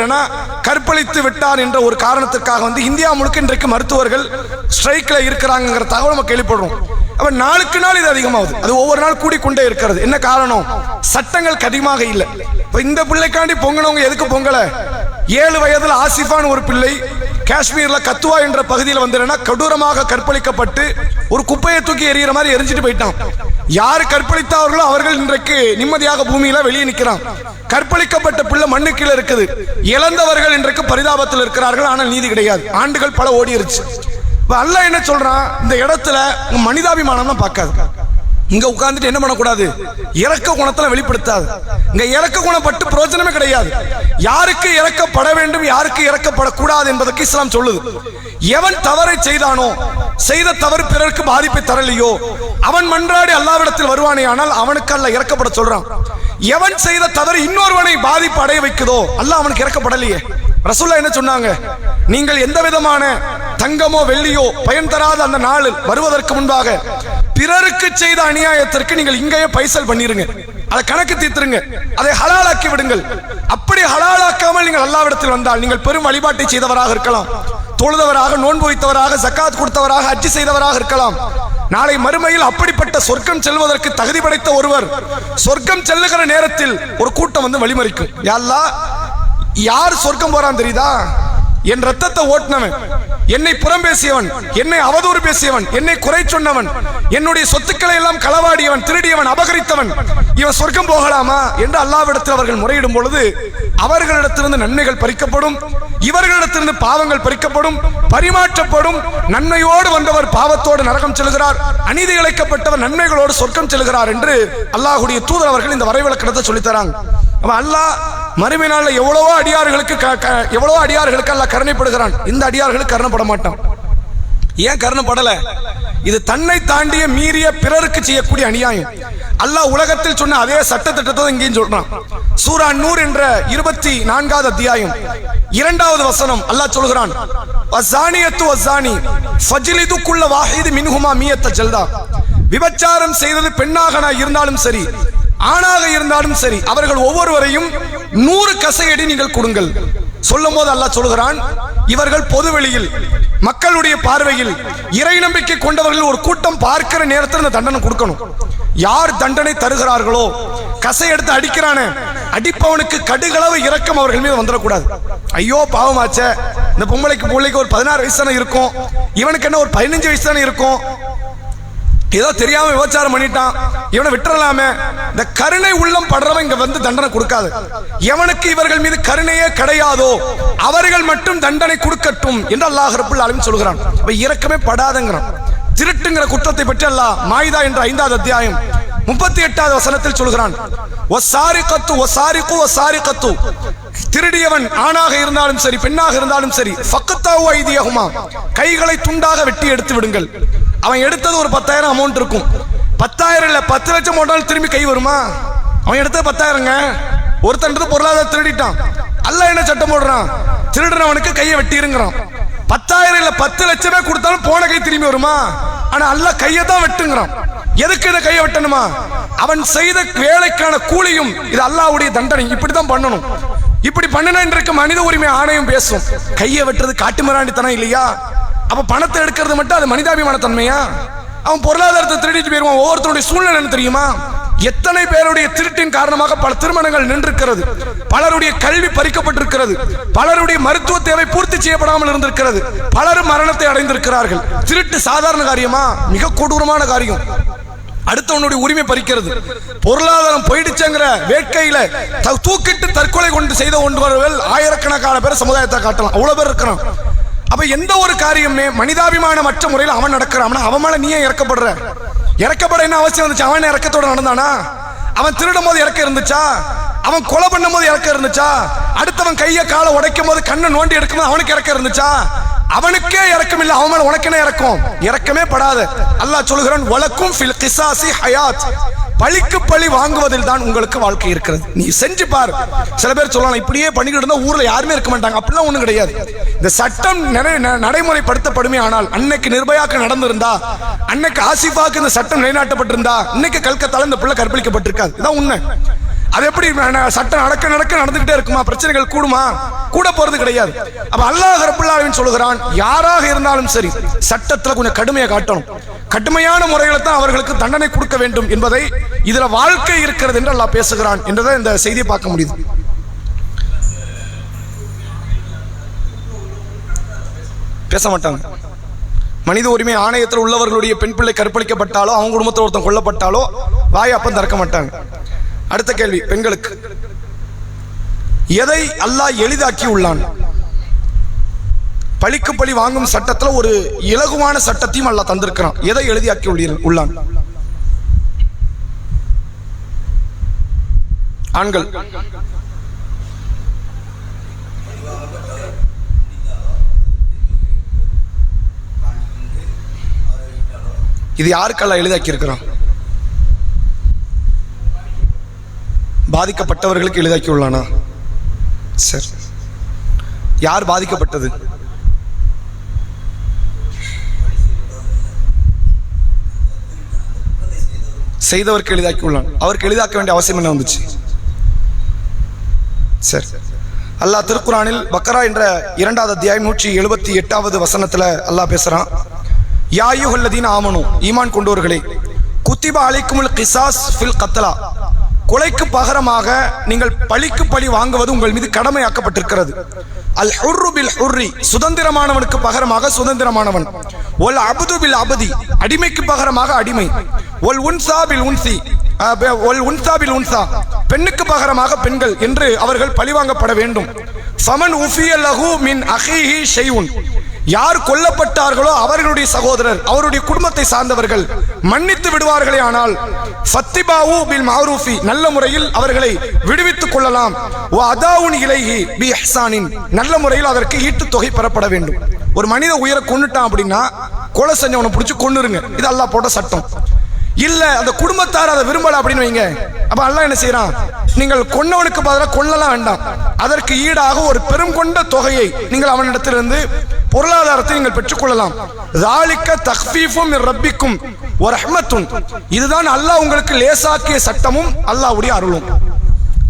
கற்பழித்து விட்டார் என்ற ஒரு காரணத்திற்காக வந்து இந்தியா முழுக்க இன்றைக்கு மருத்துவர்கள் ஸ்ட்ரைக்ல இருக்கிறாங்கிற தகவல் நம்ம கேள்விப்படுறோம். அப்ப நாளுக்கு நாள் இது அதிகமாகுது, அது ஒவ்வொரு நாள் கூடிக்கொண்டே இருக்கிறது. என்ன காரணம்? சட்டங்கள் கடினமாக இல்லை. இந்த பிள்ளைக்காண்டி பொங்கனவங்க எதுக்கு பொங்கல? 7 வயதுல ஆசிஃபான் ஒரு பிள்ளை காஷ்மீர்ல கத்துவா என்ற பகுதியில் வந்து கொடூரமாக கற்பழிக்கப்பட்டு ஒரு குப்பையை தூக்கி எறிகிற மாதிரி எரிஞ்சிட்டு போயிட்டான். யாரு கற்பழித்தார்களோ அவர்கள் இன்றைக்கு நிம்மதியாக பூமியில வெளியே நிற்கிறான். கற்பழிக்கப்பட்ட பிள்ளை மண்ணு கீழே இருக்குது. இழந்தவர்கள் இன்றைக்கு பரிதாபத்தில் இருக்கிறார்கள். ஆனால் நீதி கிடையாது. ஆண்டுகள் பல ஓடிருச்சு. அல்லாஹ் என்ன சொல்றான்? இந்த இடத்துல மனிதாபிமானம் பார்க்காது. இங்க உட்கார்ந்துட்டு என்ன பண்ணக்கூடாது? இறக்க குணத்துல வெளிப்படுத்தாது. இங்க இறக்க குணப்பட்டு பிரயோஜனமே கிடையாது. யாருக்கு இறக்கப்பட வேண்டும், யாருக்கு இறக்கப்படக்கூடாது என்பதற்கு இஸ்லாம் சொல்லுது. எவன் தவறை செய்தானோ, செய்த தவறு பிறருக்கு பாதிப்பை தரலையோ, அவன் மன்றாடி அல்லாஹ்விடத்தில் வருவானே, ஆனால் அவனுக்கு அல்லாஹ் இறக்கப்பட சொல்றான். எவன் செய்த தவறு இன்னொருவனை பாதிப்பு அடைய வைக்குதோ, அல்லாஹ் அவனுக்கு இறக்கப்படலையே. ரசூலுல்லாஹ் என்ன சொன்னாங்க? நீங்கள் எந்த விதமான தங்கமோ வெள்ளியோ பயன் தராத அந்த நாள் வருவதற்கு முன்பாக பிறருக்கு செய்த அநியாயத்திற்கு நீங்கள் இங்கேயே பைசல் பண்ணிருங்க, அதை கணக்கு தீர்த்துருங்க, அதை ஹலாலாக்கி விடுங்கள். அப்படி ஹலாலாக்காமல் நீங்கள் அல்லாஹ்விடத்தில் வந்தால், நீங்கள் பெரும் வழிபாட்டை செய்தவராக இருக்கலாம், தொழுதவராக, நோன்பு வைத்தவராக, ஜக்காத் கொடுத்தவராக, ஹஜ் செய்தவராக இருக்கலாம். நாளை மறுமையில் அப்படிப்பட்ட சொர்க்கம் செல்வதற்கு தகுதி படைத்த ஒருவர் சொர்க்கம் செல்லுகிற நேரத்தில் ஒரு கூட்டம் வந்து வழிமறிக்கும். யா அல்லாஹ், யார் சொர்க்கம் போறான் தெரியுதா? என் ரத்தத்தை ஓட்டினவன், என்னை புறம் பேசியவன், என்னை அவதூறு பேசியவன், என்னை குறை சொன்னவன், என்னுடைய சொத்துக்களை எல்லாம் களவாடியவன், திருடியவன், அபகரித்தவன், இவன் சொர்க்கம் போகலாமா என்று அல்லாஹ்விடத்தில் அவர்கள் முறையிடும் பொழுது அவர்களிடத்திலிருந்து நன்மைகள் பறிக்கப்படும், இவர்களிடத்திலிருந்து பாவங்கள் பறிக்கப்படும், பரிமாற்றப்படும். நன்மையோடு வந்தவர் பாவத்தோடு நரகம் செல்கிறார், அநீதி இழைக்கப்பட்டவர் நன்மைகளோடு சொர்க்கம் செல்கிறார் என்று அல்லாஹ்வுடைய தூதர் அவர்கள் இந்த வரைவிலக்கணத்தை சொல்லித் தராங்க. அல்லாஹ் மறுமை நாள்ல எவ்வளவோ அடியார்களுக்கு அல்லாஹ் கருணைப்படுகிறான். இந்த அடியார்களுக்கு கருணைப்பட மாட்டான். ஏன் கருணைப்படல? இது தன்னை தாண்டிய மீறிய பிறருக்கு செய்யக்கூடிய அநியாயம். அல்லாஹ் உலகத்தில் சொன்ன அதே சட்டத்திட்டத்தை இங்கேயும் சொல்றான். சூரா நூர் என்ற 24வது அத்தியாயம் 2வது வசனம் அல்லாஹ் சொல்கிறான், வஸானியத்து வஸானி ஃபஜ்லிது குல்ல வாஹிது மின்ஹுமா மியத்த ஜல்தா. விபச்சாரம் செய்தது பெண்ணாக இருந்தாலும் சரி, ஆணாக இருந்தாலும் சரி, அவர்கள் ஒவ்வொருவரையும் 100 கசையடி நீங்கள் கொடுங்கள். சொல்லும் போது அல்லாஹ் சொல்கிறான், இவர்கள் பொதுவெளியில் மக்களுடைய பார்வையில் இறை நம்பிக்கை கொண்டவர்கள் ஒரு கூட்டம் பார்க்கிற நேரத்தில் இந்த தண்டனை கொடுக்கணும். யார் தண்டனை தருகிறார்களோ, கசை எடுத்து அடிக்கிறானே, அடிப்பவனுக்கு கடுகளவு இரக்கம் அவர்கள் மீது வந்துடக்கூடாது. ஐயோ பாவமாச்ச, இந்த பொம்பளைக்கு ஒரு 16 வயசு தானே இருக்கும், இவனுக்கு என்ன ஒரு 15 வயசு தானே இருக்கும், ஏதோ தெரியாம விபச்சாரம் பண்ணிட்டான், இவனை விட்டுறலாமே. இந்த கருணை உள்ளம் படுறவன் இங்க வந்து தண்டனை கொடுக்காது. எவனுக்கு இவர்கள் மீது கருணையே கிடையாதோ அவர்கள் மட்டும் தண்டனை கொடுக்கட்டும் என்று அல்லாஹ் ரப்பல் ஆலமீன் சொல்கிறான். இரக்கமே படாதங்கிறான். திருட்டுங்கிற குற்றத்தை பற்றி அல்லாஹ் மாயிதா என்ற 5வது அத்தியாயம் 38வது வசனத்தில் சொல்கிறான், வஸாரிகத்து வஸாரிகு வஸாரிகத்து. திருடியவன் ஆணாக இருந்தாலும் சரி, பெண்ணாக இருந்தாலும் சரி, ஃபக்தவு ஐதியஹுமா, கைகளை துண்டாக வெட்டி எடுத்து விடுங்கள். அவன் எடுத்தது ஒரு 10,000 அமௌண்ட் இருக்கும். 10,000 இல்ல 10 லட்சம் போட்டாலும் திரும்பி கை வருமா? அவன் எடுத்தது 10,000ங்க. ஒருத்தன் பொருளாதார திருடிட்டான். அல்லாஹ் என்ன சட்டம் போடுறான்? திருடுறவனுக்கு கையை வெட்டிருங்கிறான். 10,000 இல்ல 10 லட்சமே கொடுத்தாலும் போன கை திரும்பி வருமா? ஆனா அல்லாஹ் கையை தான் வெட்டுங்கிறான். எதுக்கு இந்த கையை வெட்டணுமா? அவன் செய்த வேலைக்கான கூலியும். இது அல்லாஹ்வுடைய தண்டனை. இப்படிதான் பண்ணணும். இப்படி பண்ணினா இன்றைக்கு மனித உரிமை ஆணையம் பேசும். கையை வெட்டுறது காட்டு மிராண்டித்தனம் இல்லையா? அப்ப பணத்தை எடுக்கிறது மட்டும் அது மனிதாபிமான தன்மையா? அவன் பொருளாதாரத்தை திருடிட்டு போயிருவான். ஒவ்வொருத்தருடைய சூழ்நிலை என்ன தெரியுமா? எத்தனை பேருடைய திருட்டின் காரணமாக பல திருமணங்கள் நின்றிருக்கிறது, பலருடைய கல்வி பறிக்கப்பட்டிருக்கிறது, பலருடைய மருத்துவ தேவை பூர்த்தி செய்யப்படாமல் இருந்திருக்கிறது, பலரும் மரணத்தை அடைந்திருக்கிறார்கள். திருட்டு சாதாரண காரியமா? மிக கொடூரமான காரியம். அடுத்தவனுடைய உரிமை பறிக்கிறது. பொருளாதாரம் போயிடுச்சுங்கிற வேட்கையில தூக்கிட்டு தற்கொலை கொண்டு செய்த ஒன்றவர்கள் ஆயிரக்கணக்கான பேர் சமுதாயத்தை காட்டலாம். அவ்வளவு பேர் இருக்கிறான். அப்ப எந்த ஒரு காரியமே மனிதாபிமானமற்ற முறையில் அவன் நடக்கிறான். அவன் மேல நீ ஏன் இறக்கப்படுற? இறக்கப்பட என்ன அவசியம் இருந்துச்சு? அவன் இறக்கத்தோட நடந்தானா? அவன் திருடும் போது இறக்க இருந்துச்சா? அவன் கொலை பண்ணும் போது இறக்க இருந்துச்சா? அடுத்தவன் கையை காலை உடைக்கும் போது கண்ணை நோண்டி எடுக்கும் போது அவனுக்கு இறக்க இருந்துச்சா? அவனுக்கே இறக்கம் இல்லை, அவன் உனக்கு என்ன இறக்கம்? இறக்கமே படாத. அல்லாஹ் சொல்கிறான், வலக்கும் ஃபில் கிஸாஸி ஹயாத். பழிக்கு பழி வாங்குவதில் தான் உங்களுக்கு வாழ்க்கை இருக்கிறது. நீ செஞ்சு பாரு. சில பேர் சொல்லலாம், இப்படியே பண்ணிக்கிட்டு இருந்தா ஊர்ல யாருமே இருக்க மாட்டாங்க. அப்படிலாம் ஒண்ணும் கிடையாது. இந்த சட்டம் நடைமுறைப்படுத்தப்படுமே ஆனால், அன்னைக்கு நிர்பயாக்கு நடந்திருந்தா, அன்னைக்கு ஆசிஃபாக்கு இந்த சட்டம் நிலைநாட்டப்பட்டிருந்தா, இன்னைக்கு கல்கத்தால இந்த பிள்ளை கற்பழிக்கப்பட்டிருக்காது. இதான் உண்மை. அது எப்படி சட்டம் நடக்க நடந்துகிட்டே இருக்குமா? பிரச்சனைகள் கூடுமா? கூட போறது கிடையாது. அப்ப அல்லாஹ் ரப்பல் ஆலமீன் சொல்கிறான், யாராக இருந்தாலும் சரி சட்டத்துல கொஞ்சம் கடுமையை காட்டணும். கடுமையான முறைகளை தான் அவர்களுக்கு தண்டனை கொடுக்க வேண்டும் என்பதை, இதுல வாழ்க்கை இருக்கிறது என்று அல்லாஹ் பேசுகிறான் என்றதை இந்த செய்தியை பார்க்க முடியுது. பேச மாட்டாங்க. மனித உரிமை ஆணையத்தில் உள்ளவர்களுடைய பெண் பிள்ளை கற்பழிக்கப்பட்டாலோ, அவங்க குடும்பத்தில் ஒருத்தன் கொல்லப்பட்டாலோ வாய் அப்பம் திறக்க மாட்டாங்க. அடுத்த கேள்வி, பெண்களுக்கு எதை அல்லாஹ் எளிதாக்கி உள்ளான்? பழிக்கு பழி வாங்கும் சட்டத்துல ஒரு இலகுவான சட்டத்தையும் அல்லாஹ் தந்திருக்கிறான். எதை எளிதாக்கி உள்ளான்? ஆண்கள், இது யாருக்கெல்லாம் எளிதாக்கி இருக்கிறான்? பாதிக்கப்பட்டவர்களுக்கு எளிதாக்கி உள்ளானா? சரி, யார் பாதிக்கப்பட்டது? செய்தவருக்கு எளிதாக்கி உள்ளான். அவருக்கு எளிதாக்க வேண்டிய அவசியம் என்ன வந்துச்சு? சரி, அல்லாஹ் திருக்குரானில் பக்ரா என்ற 2வது அத்தியாயம் 178வது வசனத்துல அல்லாஹ் பேசுறான், யா அய்யுஹல்லதீன ஆமனு, ஈமான் கொண்டோர்களே, குத்திப அலைக்குமுல் கிசாஸ் ஃபில் கத்லா, கொலைக்கு பகரமாக நீங்கள் பழிக்கு பழி வாங்குவது உங்கள் மீது கடமையாக்கப்பட்டிருக்கிறது. அல் ஹுர்ரு பில் ஹுர்ரி, சுதந்திரமானவனுக்கு பகரமாக சுதந்திரமானவன். ஒல் அபது பில் அபதி, அடிமைக்கு பகரமாக அடிமை. ஒல் உன்சா பில் உன்சி, ஒல் உன்சா பில் உன்சா, பெண்ணுக்கு பகரமாக பெண்கள் என்று அவர்கள் பழிவாங்கப்பட வேண்டும். ஃபமன் உஃபிய லஹு மின் அஹீஹி ஷைஉன், யார் கொல்லப்பட்டார்களோ அவர்களுடைய சகோதரர், அவருடைய குடும்பத்தை சார்ந்தவர்கள் மன்னித்து விடுவார்களே ஆனால், ஃபத்திபாவு பில் மஅரூஃபி, நல்ல முறையில் அவர்களை விடுவித்துக் கொள்ளலாம். வ அதாவுன் இலைஹி பி இஹ்சானின், நல்ல முறையில் அதற்கு ஈட்டுத் தொகை பெறப்பட வேண்டும். ஒரு மனித உயிரை கொன்னுட்டான் அப்படின்னா கொலை செஞ்சவனை பிடிச்சி கொன்னுருங்க, இது அல்லாஹ் போட்ட சட்டம். இல்ல அந்த குடும்பத்தார் அதை விரும்பல அப்படின்னு வைங்க, அப்ப அல்லாஹ் என்ன செய்யறான், நீங்கள் கொன்னவனுக்கு பதிலாக கொல்லலாம் வேண்டாம், அதற்கு ஈடாக ஒரு பெரும் கொண்ட தொகையை நீங்கள் அவனிடத்திலிருந்து பொருளாதாரத்தை நீங்கள் பெற்றுக்கொள்ளலாம். ذَلِكَ تَخْفِيفٌ مِنْ رَبِّكُمْ وَرَحْمَةٌ, இதுதான் அல்லாஹ் உங்களுக்கு லேசாக்கிய சட்டமும் அல்லாஹ்வுடைய அருளும்.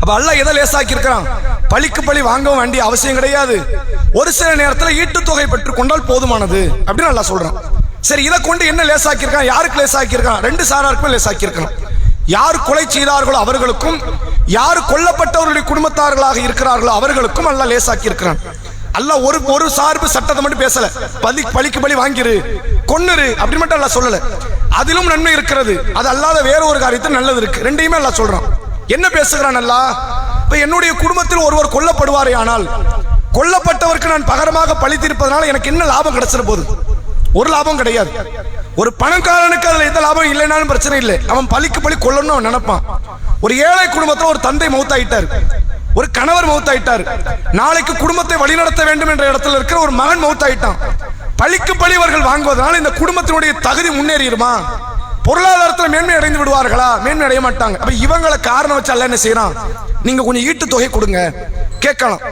அப்ப அல்லாஹ் எதை லேசாக்கி இருக்கிறான்? பழிக்கு பழி வாங்க வேண்டிய அவசியம் கிடையாது. ஒரு சில நேரத்தில் ஈட்டுத் தொகை பெற்றுக் கொண்டால் போதுமானது அப்படின்னு அல்லாஹ் சொல்றான். சரி, இதை கொண்டு என்ன லேசாக்கி இருக்கான்? யாருக்கு லேசாக்கி இருக்கான்? 2 சாராருக்குமே லேசாக்கி இருக்கான். யார் கொலை செய்தார்களோ அவர்களுக்கும், யார் கொல்லப்பட்டவர்களுடைய குடும்பத்தார்களாக இருக்கிறார்களோ அவர்களுக்கும் அல்லாஹ் லேசாக்கி இருக்கிறான். அல்லாஹ் ஒரு சார்பு சட்டத்தை மட்டும் பேசல, பழிக்கு பழி வாங்கிரு கொன்னுரு அப்படி மட்டும் அல்லாஹ் சொல்லல. அதிலும் நன்மை இருக்கிறது, அது அல்லாத வேற ஒரு காரியத்தில் நல்லது இருக்கு. ரெண்டையுமே அல்லாஹ் சொல்றான். என்ன பேசுகிறான் அல்லாஹ்? இப்ப என்னுடைய குடும்பத்தில் ஒருவர் கொல்லப்படுவாரே ஆனால், கொல்லப்பட்டவருக்கு நான் பகரமாக பழி தீர்ப்பதனால எனக்கு என்ன லாபம் கிடைச்சிட போகுது? ஒரு லாபம் கிடையாது. ஒரு பணக்காரனுக்கு அதுல எந்த லாபம் இல்லைனாலும் பிரச்சனை இல்லை, அவன் பழிக்கு பழி கொல்லணும்னு அவன் நினைப்பான். ஒரு ஏழை குடும்பத்தில் ஒரு தந்தை மௌத்தாயிட்டார், ஒரு கணவர் மௌத்தாயிட்டார், நாளைக்கு குடும்பத்தை வழிநடத்த வேண்டும் என்ற இடத்துல இருக்கிற ஒரு மகன் மௌத்தாயிட்டான். பழிக்கு பழி அவர்கள் வாங்குவதனால இந்த குடும்பத்தினுடைய தகுதி முன்னேறிடுமா? பொருளாதாரத்தில் மேன்மை அடைந்து விடுவார்களா? மேன்மை அடைய மாட்டாங்க. அப்ப இவங்களை காரணம் வச்சு அல்லாஹ் என்ன செய்யறான்? நீங்க கொஞ்சம் ஈட்டு தொகை கொடுங்க கேட்கலாம்.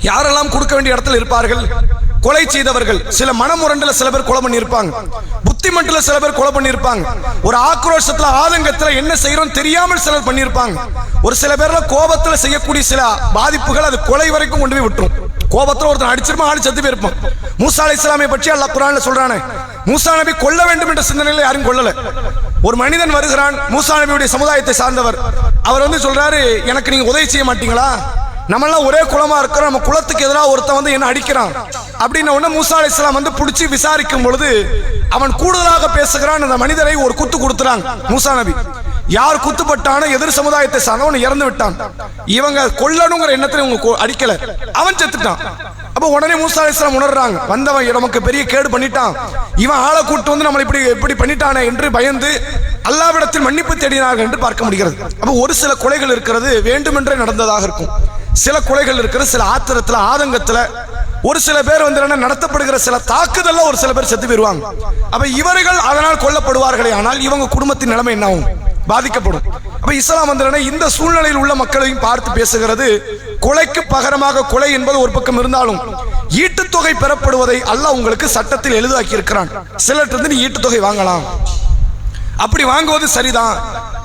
யாரெல்லாம் கொடுக்க வேண்டிய இடத்துல இருப்பார்கள்? கொலை செய்தவர்கள். சில மனமுரண்டல சில பேர் கொலை பண்ணி இருப்பாங்க, புத்திமண்டல சில பேர் கொலை பண்ணி இருப்பாங்க, ஒரு ஆக்ரோஷத்துல ஆதங்கத்துல என்ன செய்யறோம் தெரியாமல் சிலர் பண்ணியிருப்பாங்க. ஒரு சில பேர்ல கோபத்துல செய்யக்கூடிய சில பாதிப்புகள் அது கொலை வரைக்கும் கொண்டு போய் விட்டுரும். கோபத்துல ஒருத்தன் அடிச்சிருப்பான், ஆடி செத்து போயிருப்பான். மூசா அலைஹிஸ்ஸலாமை பற்றி அல்லாஹ் குர்ஆன்ல சொல்றானே, மூசா நபி கொல்ல வேண்டும் என்ற சிந்தனையில யாரும் கொல்லல. ஒரு மனிதன் வருகிறான், மூசா நபியுடைய சமுதாயத்தை சார்ந்தவர். அவர் வந்து சொல்றாரு, எனக்கு நீங்க உதவி செய்ய மாட்டீங்களா? நம்மளாம் ஒரே குலமா இருக்கிறோம், நம்ம குலத்துக்கு எதிராக ஒருத்தன் வந்து என்ன அடிக்கிறான் அப்படின்ன உடனே மூசா அலைஹிஸ்ஸலாம் வந்து பிடிச்சி விசாரிக்கும் பொழுது அவன் கூடுதலாக பேசுகிறான். அந்த மனிதரை ஒரு குத்து கொடுத்துறாங்க மூசா நபி. யார் குத்துப்பட்டானோ எதிர் சமுதாயத்தை சார்ந்தவன் இறந்து விட்டான். இவங்க கொல்லணுங்கிற எண்ணத்துல இவங்க அடிக்கல, அவன் செத்துட்டான். அப்ப உடனே மூசா அலைஹிஸ்ஸலாம் உணர்றாங்க, வந்தவன் நமக்கு பெரிய கேடு பண்ணிட்டான், இவன் ஆளை கூட்டு வந்து நம்மளை இப்படி பண்ணிட்டானே என்று பயந்து அல்லாஹ்விடத்தில் மன்னிப்பு தேடினார்கள் என்று பார்க்க முடிகிறது. அப்ப ஒரு சில கொலைகள் இருக்கிறது வேண்டுமென்றே நடந்ததாக இருக்கும், சில கொலைகள் இருக்கிறது சில ஆத்திரத்துல ஆதங்கத்துல, ஒரு சில பேர் வந்து நடத்தப்படுகிற சில தாக்குதல்ல ஒரு சில பேர் செத்து போயிருவாங்க. அப்ப இவர்கள் அதனால் கொல்லப்படுவார்களே ஆனால் இவங்க குடும்பத்தின் நிலைமை என்ன ஆகும்? பாதிக்கப்படும். அப்ப இஸ்லாம் வந்து இந்த சூழ்நிலையில் உள்ள மக்களையும் பார்த்து பேசுகிறது. கொலைக்கு பகரமாக கொலை என்பது ஒரு பக்கம் இருந்தாலும் ஈட்டுத்தொகை பெறப்படுவதை அல்லாஹ் உங்களுக்கு சட்டத்தில் எழுதாக்கி இருக்கிறான். சிலர்கிட்ட நீ ஈட்டுத்தொகை வாங்கலாம், அப்படி வாங்குவது சரிதான்,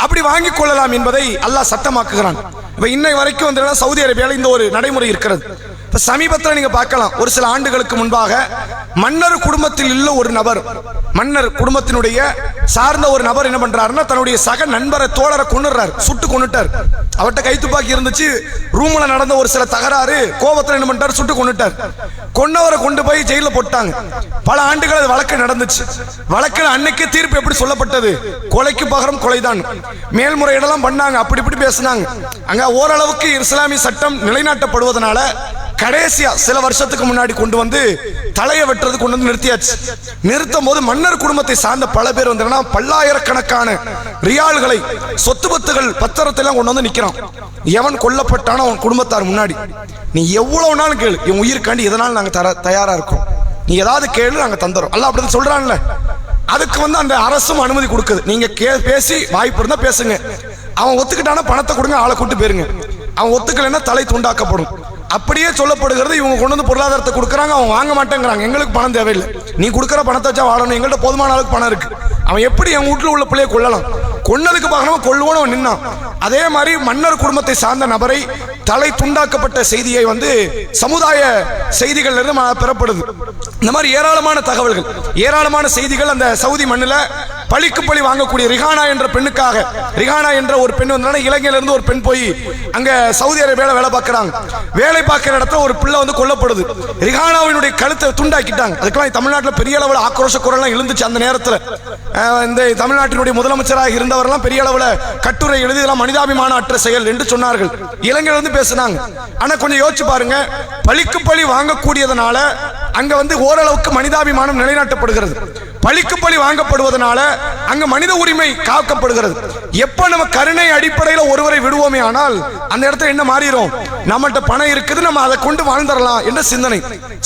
அப்படி வாங்கிக் கொள்ளலாம் என்பதை அல்லாஹ் சட்டமாக்குகிறான். இப்ப இன்னை வரைக்கும் வந்து சவுதி அரேபியாவில் இந்த ஒரு நடைமுறை இருக்கிறது. இப்ப சமீபத்தில் நீங்க பார்க்கலாம், ஒரு சில ஆண்டுகளுக்கு முன்பாக மன்னர் குடும்பத்தில் உள்ள ஒரு நபர், மன்னர் குடும்பத்தினுடைய சார்ந்த ஒரு நபர் என்ன பண்றாருன்னா தன்னுடைய சக நண்பரை தோழரை கொன்னுறாரு, சுட்டு கொன்னுட்டார். அவர்கிட்ட கைத்துப்பாக்கி இருந்துச்சு, ரூம்ல நடந்த ஒரு சில தகராறு, கோபத்தில் என்ன பண்ணிட்டார், சுட்டு கொன்னுட்டார். கொன்னவரை கொண்டு போய் ஜெயில போட்டாங்க. பல ஆண்டுகள் அது வழக்கு நடந்துச்சு. வழக்கில் அன்னைக்கு தீர்ப்பு எப்படி சொல்லப்பட்டது, கொலைக்கு பகரம் கொலைதான். மேல்முறையீடெல்லாம் பண்ணாங்க, அப்படி இப்படி பேசினாங்க. அங்க ஓரளவுக்கு இஸ்லாமிய சட்டம் நிலைநாட்டப்படுவதனால கடைசியா சில வருஷத்துக்கு முன்னாடி கொண்டு வந்து தலையை வெட்டுறது கொண்டு வந்து நிறுத்தியாச்சு. நிறுத்தும் போது மன்னர் குடும்பத்தை சார்ந்த பல பேர் வந்து பல்லாயிரக்கணக்கான ரியால்களை, சொத்து பத்துகள், பத்திரத்தை எல்லாம் கொண்டு வந்து நிக்கிறான். எவன் கொல்லப்பட்டானோ அவன் குடும்பத்தார் முன்னாடி நீ எவ்வளவு நாள் கேளு, என் உயிர்காண்டி எதனால நாங்க தயாரா இருக்கோம், நீ ஏதாவது கேளு, நாங்க தந்துறோம். அல்லாஹ் அப்படி சொல்றான்ல. அதுக்கு வந்து அந்த அரசும் அனுமதி கொடுக்குது. நீங்க பேசி வாய்ப்பு இருந்தா பேசுங்க. அவன் ஒத்துக்கிட்டானா பணத்தை கொடுங்க, ஆளை கூட்டு போயிருங்க. அவன் ஒத்துக்கலைன்னா தலை துண்டாக்கப்படும். அப்படியே சொல்லப்படுகிறது. இவங்க கொண்டு வந்து பொருளாதாரத்தை கொடுக்குறாங்க, அவன் வாங்க மாட்டேங்கிறாங்க. எங்களுக்கு பணம் தேவையில்லை, நீ கொடுக்குற பணத்தை வச்சா வாழணும், எங்கள்கிட்ட போதுமான அளவுக்கு பணம் இருக்கு. அவன் எப்படி என் வீட்டில் உள்ள பிள்ளைய கொள்ளலாம், கொன்னதுக்கு பார்க்கணும் கொள்ளுவோன்னு அவன் நின்னான். அதே மாதிரி மன்னர் குடும்பத்தை சார்ந்த நபரை தலை துண்டாக்கப்பட்ட செய்தியை வந்து சமுதாய செய்திகள் இருந்து பெறப்படுது. இந்த மாதிரி ஏராளமான தகவல்கள், ஏராளமான செய்திகள் அந்த சவுதி மண்ணில் பழிக்கு பழி வாங்கக்கூடிய ரிஹானா என்ற பெண்ணுக்காக, ரிஹானா என்ற ஒரு பெண் வந்து இலங்கையில இருந்து ஒரு பெண் போய் அங்க சவுதி அரேபியால வேலை பார்க்கறாங்க. வேலை பார்க்கிற இடத்துல ஒரு பிள்ளை வந்து கொல்லப்படுது. ரிஹானாவினுடைய கழுத்தை துண்டாக்கிட்டாங்க. அதுக்கெல்லாம் தமிழ்நாட்டில் பெரிய அளவில் ஆக்ரோஷ குரல்லாம் எழுந்துச்சு. அந்த நேரத்தில் இந்த தமிழ்நாட்டினுடைய முதலமைச்சராக இருந்தவரெல்லாம் பெரிய அளவில் கட்டுரை எழுதி இதெல்லாம் மனிதாபிமான அற்ற செயல் என்று சொன்னார்கள். இலங்கையில இருந்து பேசினாங்க. ஆனா கொஞ்சம் யோசிச்சு பாருங்க, பழிக்கு பழி வாங்கக்கூடியதனால அங்க வந்து ஓரளவுக்கு மனிதாபிமானம் நிலைநாட்டப்படுகிறது. பழிக்கு பழி வாங்கப்படுவதனால அங்க மனித உரிமை காக்கப்படுகிறது. எப்ப நம்ம கருணை அடிப்படையில் ஒருவரை விடுவோமே ஆனால் அந்த இடத்துல என்ன மாறிடும், நம்மகிட்ட பணம் இருக்குது, நம்ம அதை கொண்டு வாழ்ந்துடலாம் என்ற சிந்தனை.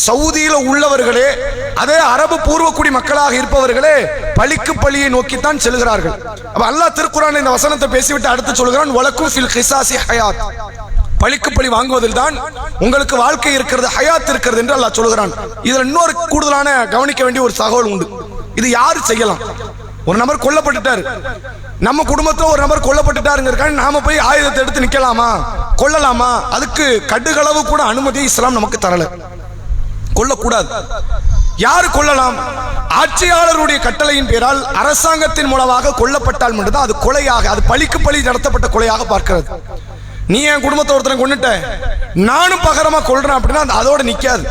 சவுதியில உள்ளவர்களே, அதே அரபு பூர்வக்குடி மக்களாக இருப்பவர்களே பழிக்கு பழியை நோக்கித்தான் செல்கிறார்கள். அப்ப அல்லாஹ் திருக்குர்ஆனில் இந்த வசனத்தை பேசிவிட்டு அடுத்து சொல்கிறான், வலக்கும் ஃபில் கிஸாஸி ஹயாத், பழிக்கு பழி வாங்குவதில் தான் உங்களுக்கு வாழ்க்கை இருக்கிறது, ஹயாத் இருக்கிறது என்று அல்லாஹ் சொல்கிறான். இதுல இன்னொரு கூடுதலான கவனிக்க வேண்டிய ஒரு தகவல் உண்டு. இது யாரு செய்யலாம்? ஒரு நபர் கொல்லப்பட்டுட்டார், நம்ம குடும்பத்துல ஒரு நபர் கொல்லப்பட்டுட்டாருங்க, நாம போய் ஆயுதத்தை எடுத்து நிக்கலாமா, கொல்லலாமா? அதுக்கு கடுகளவு கூட அனுமதி இஸ்லாம் நமக்கு தரல. கொல்லக்கூடாது. யாரு கொல்லலாம்? ஆட்சியாளருடைய கட்டளையின் பேரால் அரசாங்கத்தின் மூலமாக கொல்லப்பட்டால் மட்டும்தான் அது கொலையாக, அது பழிக்கு பழி நடத்தப்பட்ட கொலையாக பார்க்கிறது. நீ என் குடும்பத்தை ஒருத்தனை கொண்டுட்ட, நானும் பகரமா கொள்றேன் அப்படின்னா அதோட நிக்காது,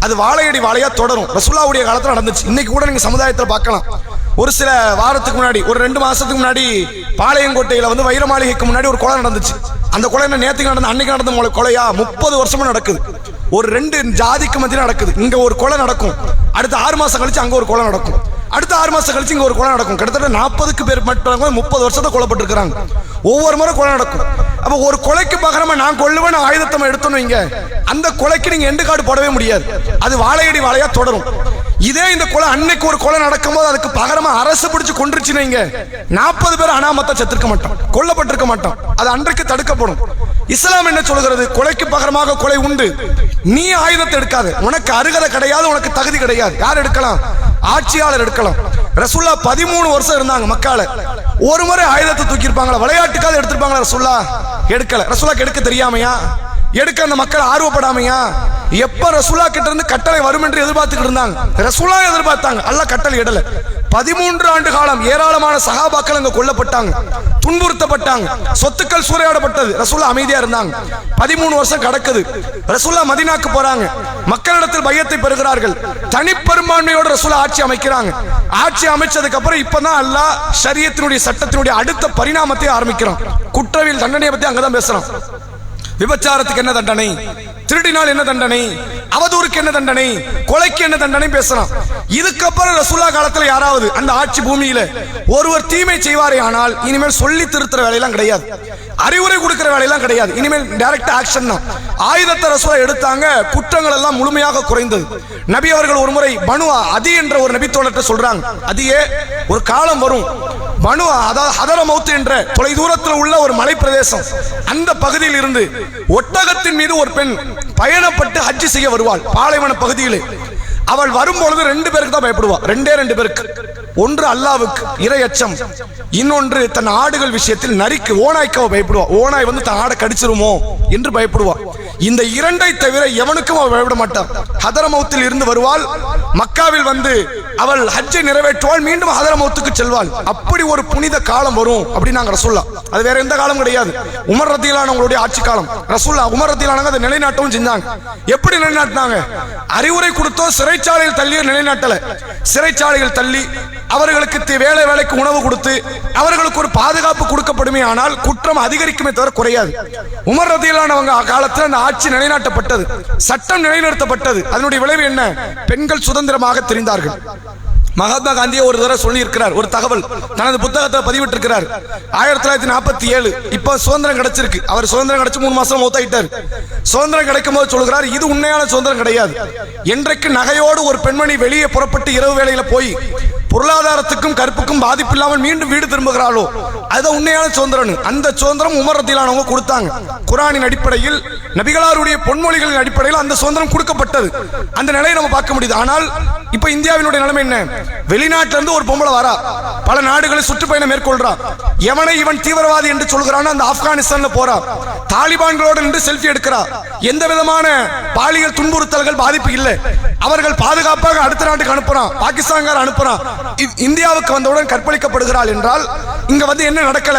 அது வாழையடி வாழையா தொடரும். ரசூலுல்லாஹ்வுடைய காலத்துல நடந்துச்சு. இன்னைக்கு கூட நீங்க சமுதாயத்தில் பார்க்கலாம். ஒரு சில வாரத்துக்கு முன்னாடி, ஒரு 2 மாசத்துக்கு முன்னாடி பாளையங்கோட்டையில வந்து வைர மாளிகைக்கு முன்னாடி ஒரு கொலை நடந்துச்சு. அந்த கொலை நேற்றுக்கு நடந்த, அன்னைக்கு நடந்த கொலையா 30 வருஷமா நடக்குது. ஒரு 2 ஜாதிக்கு மத்தியில நடக்குது. இங்க ஒரு கொலை நடக்கும், அடுத்த 6 மாசம் கழிச்சு அங்க ஒரு கொலை நடக்கும், அடுத்த 6 மாசம் கழிச்சு இங்க ஒரு கொலை நடக்கும். கிட்டத்தட்ட 40க்கு பேர் மட்டும் 30 வருஷத்தை கொல்லப்பட்டிருக்கிறாங்க. ஒவ்வொரு முறை கொலை நடக்கும். அப்ப ஒரு கொலைக்கு பகரமா நான் கொல்லுவேன் ஆயுதத்தை எடுத்தணும், இங்க அந்த கொலைக்கு நீங்க எண்டு காடு போடவே முடியாது, அது வாழையடி வாழையா தொடரும். இதே இந்த கொலை அன்னைக்கு ஒரு கொலை நடக்கும் போது அதுக்கு பகரமா அரசு பிடிச்சு கொன்றுச்சுன்னு 40 பேர் அனாமத்தா செத்துருக்க மாட்டோம், கொல்லப்பட்டிருக்க மாட்டோம், அது அன்றைக்கு தடுக்கப்படும். இஸ்லாம் என்ன சொல்கிறது? கொலைக்கு பகரமாக கொலை உண்டு, நீ ஆயுதத்தை எடுக்காது, உனக்கு அருகதை கிடையாது, உனக்கு தகுதி கிடையாது. யார் எடுக்கலாம்? ஆட்சியாளர் எடுக்கலாம். ரசூலுல்லாஹ் 13 வருஷம் இருந்தாங்க மக்கால. ஒரு முறை ஆயுதத்தை தூக்கி இருப்பாங்களா? விளையாட்டுக்காக எடுத்திருப்பாங்களா? ரசூலுல்லாஹ் எடுக்கல. ரசூலுல்லாஹ்க்கு எடுக்க தெரியாமையா? எடுக்க அந்த மக்கள் ஆர்வப்படாமையா? எப்ப ரசூலுல்லாஹ் கிட்ட இருந்து கட்டளை வரும் என்று எதிர்பார்த்துட்டு இருந்தாங்க. ரசூலுல்லாஹ் எதிர்பார்த்தாங்க, அல்லாஹ் கட்டளை இடல. 13 ஆண்டு காலம் ஏராளமான சஹாபாக்கள் அங்க கொல்லப்பட்டாங்க, துன்புறுத்தப்பட்டாங்க, சொத்துக்கள் சூறையாடப்பட்டது. ரசூலுல்லாஹ் அமைதியா இருந்தாங்க. 13 வருஷம் கடக்குது. ரசூலுல்லாஹ் மதீனாக்கு போறாங்க, மக்களிடத்தில் பையத்தை பெறுகிறார்கள், தனிப்பெரும்பான்மையோடு ரசூலுல்லாஹ் ஆட்சி அமைக்கிறாங்க. ஆட்சி அமைச்சதுக்கு அப்புறம் இப்பதான் அல்லாஹ் ஷரியத்தினுடைய சட்டத்தினுடைய அடுத்த பரிணாமத்தை ஆரம்பிக்கிறான். குற்றவியல் தண்டனையை பத்தி அங்கதான் பேசுறான். விபச்சாரத்துக்கு என்ன தண்டனை, திருடினால் என்ன தண்டனை, அவதூறுக்கு என்ன தண்டனை, கொலைக்கு என்ன தண்டனை பேசலாம். இதுக்கப்புறம் ரசூலுல்லாஹ் காலத்துல யாராவது அந்த ஆட்சி பூமியில ஒருவர் தீமை செய்வாரே ஆனால் இனிமேல் சொல்லி திருத்துற வேலையெல்லாம் கிடையாது, அறிவுரை கொடுக்கிற வேலையெல்லாம் கிடையாது, இனிமேல் டைரக்ட் ஆக்ஷன் தான். ஆயுதத்தை ரசூலுல்லாஹ் எடுத்தாங்க, குற்றங்கள் எல்லாம் முழுமையாக குறைந்தது. நபி அவர்கள் ஒரு முறை பனு அதி என்ற ஒரு நபி தோழர்கிட்ட சொல்றாங்க, அதியே ஒரு காலம் வரும், மனு, அதாவது ஹதரமௌத் என்ற தொலை தூரத்தில் உள்ள ஒரு மலை பிரதேசம், அந்த பகுதியில் இருந்து ஒட்டகத்தின் மீது ஒரு பெண் பயணப்பட்டு ஹஜ் செய்ய வருவாள். பாலைவன பகுதியிலே அவள் வரும்பொழுது 2 பேருக்கு தான் பயப்படுவா. 2 பேருக்கு. ஒன்று அல்லாவுக்கு இறை அச்சம், இன்னொன்று தன் ஆடுகள் விஷயத்தில் நரிக்கு, ஓநாய்க்கு பயப்படுவா. ஓநாய் வந்து தன் ஆடை கடிச்சிருமோ என்று பயப்படுவா. இந்த 2ஐ தவிர எவனுக்கும் அவள் பயப்பட மாட்டான். ஹதரமௌத்தில் இருந்து வருவாள், மக்காவில் வந்து அவள் ஹஜ்ஜை நிறைவேற்றுவாள், மீண்டும் ஹதரமௌத்துக்கு செல்வாள். அப்படி ஒரு புனித காலம் வரும் அப்படின்னு நாங்க ரசூல்லா, அது வேற எந்த காலம் கிடையாது, உமர் ரதியல்லாஹு ஆட்சி காலம். ரசூல்லா உமர் ரதியல்லாஹு அதை நிலைநாட்டவும் செஞ்சாங்க. எப்படி நிலைநாட்டினாங்க? அறிவுரை கொடுத்தோ சிறைச்சாலையில் தள்ளி நிலைநாட்டல. சிறைச்சாலையில் தள்ளி அவர்களுக்கு வேலைக்கு உணவு கொடுத்து அவர்களுக்கு ஒரு பாதுகாப்பு கொடுக்கப்படுமே, ஆனால் குற்றம் அதிகரிக்குமே தவிர குறையாது. உமர் ரதியல்லாஹு காலத்தில் அந்த ஆட்சி நிலைநாட்டப்பட்டது, சட்டம் நிலைநிறுத்தப்பட்டது. அதனுடைய விளைவு என்ன? பெண்கள் சுதந்திரமாக தெரிந்தார்கள். மகாத்மா காந்தியை ஒரு தடவை சொல்லி இருக்கிறார், ஒரு தகவல் தனது புத்தகத்தை பதிவிட்டிருக்கிறார். 1947 இப்ப சுதந்திரம் கிடைச்சிருக்கு. அவர் சுதந்திரம் கிடைச்சு 3 மாசம் மௌத்தாயிட்டார். சுதந்திரம் கிடைக்கும் போது சொல்கிறார், இது உண்மையான சுதந்திரம் கிடையாது. என்றைக்கு நகையோடு ஒரு பெண்மணி வெளியே புறப்பட்டு இரவு வேளையில போய் பொருளாதாரத்துக்கும் கற்புக்கும் பாதிப்பு இல்லாமல் மீண்டும் வீடு திரும்புகிறாளோ அதுதான் உண்மையான சுதந்திரம். அந்த சுதந்திரம் உமர் ரதியல்லாஹு கொடுத்தாங்க. குர்ஆனின் அடிப்படையில், நபிகளாருடைய பொன்மொழிகளின் அடிப்படையில் அந்த சுதந்திரம் கொடுக்கப்பட்டது. அந்த நிலையை நம்ம பார்க்க முடியுது. ஆனால் இப்ப இந்தியாவினுடைய நிலைமை என்ன? வெளிநாட்டில இருந்து ஒரு பொம்பளை வரா, பல நாடுகளை சுற்றுப்பயணம் மேற்கொள்றா. எவனை இவன் தீவிரவாதி என்று சொல்கிறான், அந்த ஆப்கானிஸ்தான்ல போறா, தாலிபான்களோடு நின்று செல்ஃபி எடுக்கிறா. எந்த விதமான பாலியல் துன்புறுத்தல்கள் பாதிப்பு இல்லை. அவர்கள் பாதுகாப்பாக அடுத்த நாட்டுக்கு அனுப்புறான், பாகிஸ்தான்கார அனுப்புறான். இந்தியாவுக்கு வந்தவுடன் கற்பழிக்கப்படுகிறாள் என்றால் இங்க வந்து என்ன நடக்கல?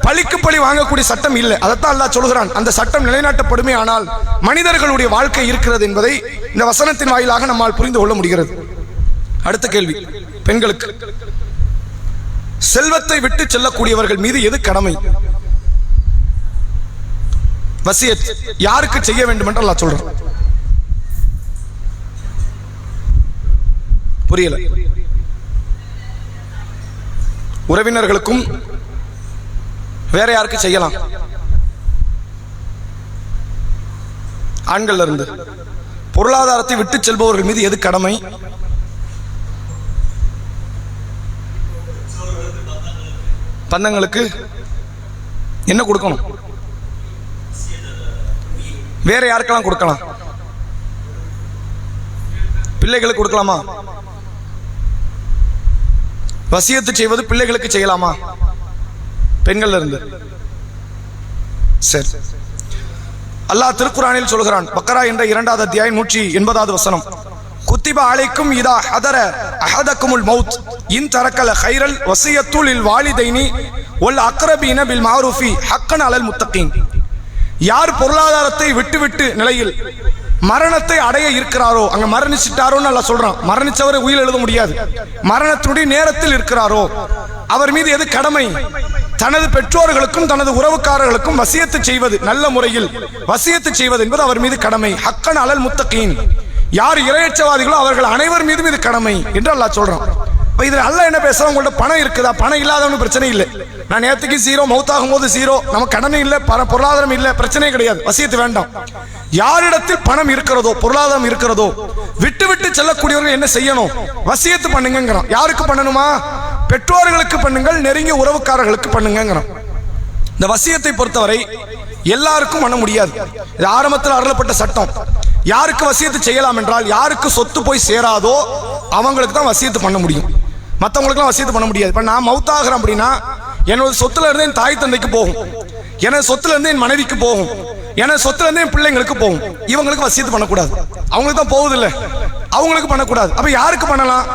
பழிக்கு பழி வாங்கக்கூடிய சட்டம் இல்லை. அதைத்தான் அல்லாஹ் சொல்கிறான், அந்த சட்டம் நிலைநாட்டப்படுமே ஆனால் மனிதர்களுடைய வாழ்க்கை இருக்கிறது என்பதை இந்த வசனத்தின் வாயிலாக நம்மால் புரிந்து கொள்ள முடிகிறது. அடுத்த கேள்வி, பெண்களுக்கு செல்வத்தை விட்டு செல்லக்கூடியவர்கள் மீது எது கடமை? வசியத் யாருக்கு செய்ய வேண்டும் என்று அல்லாஹ் சொல்றான்? புரியல. உறவினர்களுக்கும் வேற யாருக்கு செய்யலாம்? ஆண்கள் இருந்து. பொருளாதாரத்தை விட்டு செல்பவர்கள் மீது எது கடமை? பந்தங்களுக்கு என்ன கொடுக்கணும்? வேற யாருக்கெல்லாம் கொடுக்கலாம்? பிள்ளைகளுக்கு கொடுக்கலாமா? வசியத்து செய்வது பிள்ளைகளுக்கு செய்யலாமா? பெண்கள் இருந்து. சரி, அல்லாஹ் திருக்குர்ஆனில் சொல்கிறான், பக்ரா என்ற 2வது அத்தியாயம் 180வது வசனம், குத்திப அலைக்கும் இதா ஹதர அஹதக்குமுல் மௌத் இன் தரக்கல கைரல் வசியத்து லில் வாலிதைனி வல் அக்ரபீன பில் மஅரூஃபி ஹக்கன் அலல் முத்தகீன். யார் பொருளாதாரத்தை விட்டு நிலையில் மரணத்தை அடைய இருக்கிறாரோ, அங்க மரணிச்சிட்டாரோன்னு அல்லாஹ் சொல்றான். மரணிச்சவரை உயிர் எழுத முடியாது. மரணத்தினுடைய நேரத்தில் இருக்கிறாரோ அவர் மீது எது கடமை? தனது பெற்றோர்களுக்கும் தனது உறவுக்காரர்களுக்கும் வசியத்து செய்வது, நல்ல முறையில் வசியத்து செய்வது என்பது அவர் மீது கடமை. ஹக்கன் அலல் முத்தகீன். யார் இறையச்சவாதிகளோ அவர்கள் அனைவர் மீதும் இது கடமை என்று அல்லாஹ் சொல்றான். இது அல்லாஹ் என்ன பேசுறான்? உங்கள்ட்ட பணம் இருக்குதா? பணம் இல்லாதவனு பிரச்சனை இல்லை. நான் நேற்றுக்கு 0, மௌத்தாகும் போது 0, நமக்கு கடன் இல்லை, பொருளாதாரம் இல்லை, பிரச்சனை கிடையாது, வசியத்து வேண்டாம். யாரிடத்தில் பணம் இருக்கிறதோ, பொருளாதாரம் இருக்கிறதோ, விட்டு செல்லக்கூடியவர்கள் என்ன செய்யணும்? வசியத்து பண்ணுங்கிறான். யாருக்கு பண்ணணுமா? பெற்றோர்களுக்கு பண்ணுங்கள், நெருங்கிய உறவுக்காரர்களுக்கு பண்ணுங்கிறான். இந்த வசியத்தை பொறுத்தவரை எல்லாருக்கும் பண்ண முடியாது. இது ஆரம்பத்தில் அருளப்பட்ட சட்டம். யாருக்கு வசியத்து செய்யலாம் என்றால், யாருக்கு சொத்து போய் சேராதோ அவங்களுக்கு தான் வசியத்து பண்ண முடியும். மற்றவங்களுக்குலாம் வசியத்து பண்ண முடியாது. இப்போ நான் மௌத்தாகிறேன் அப்படின்னா என்னோட சொத்துல இருந்து என் தாய் தந்தைக்கு போகும், எனது சொத்துல இருந்து என் மனைவிக்கு போகும், எனது சொத்துல இருந்து என் பிள்ளைங்களுக்கு போகும். இவங்களுக்கு வசியத்து பண்ணக்கூடாது. அவங்களுக்கு தான் போகுதில்லை, அவங்களுக்கு பண்ணக்கூடாது. அப்ப யாருக்கு பண்ணலாம்?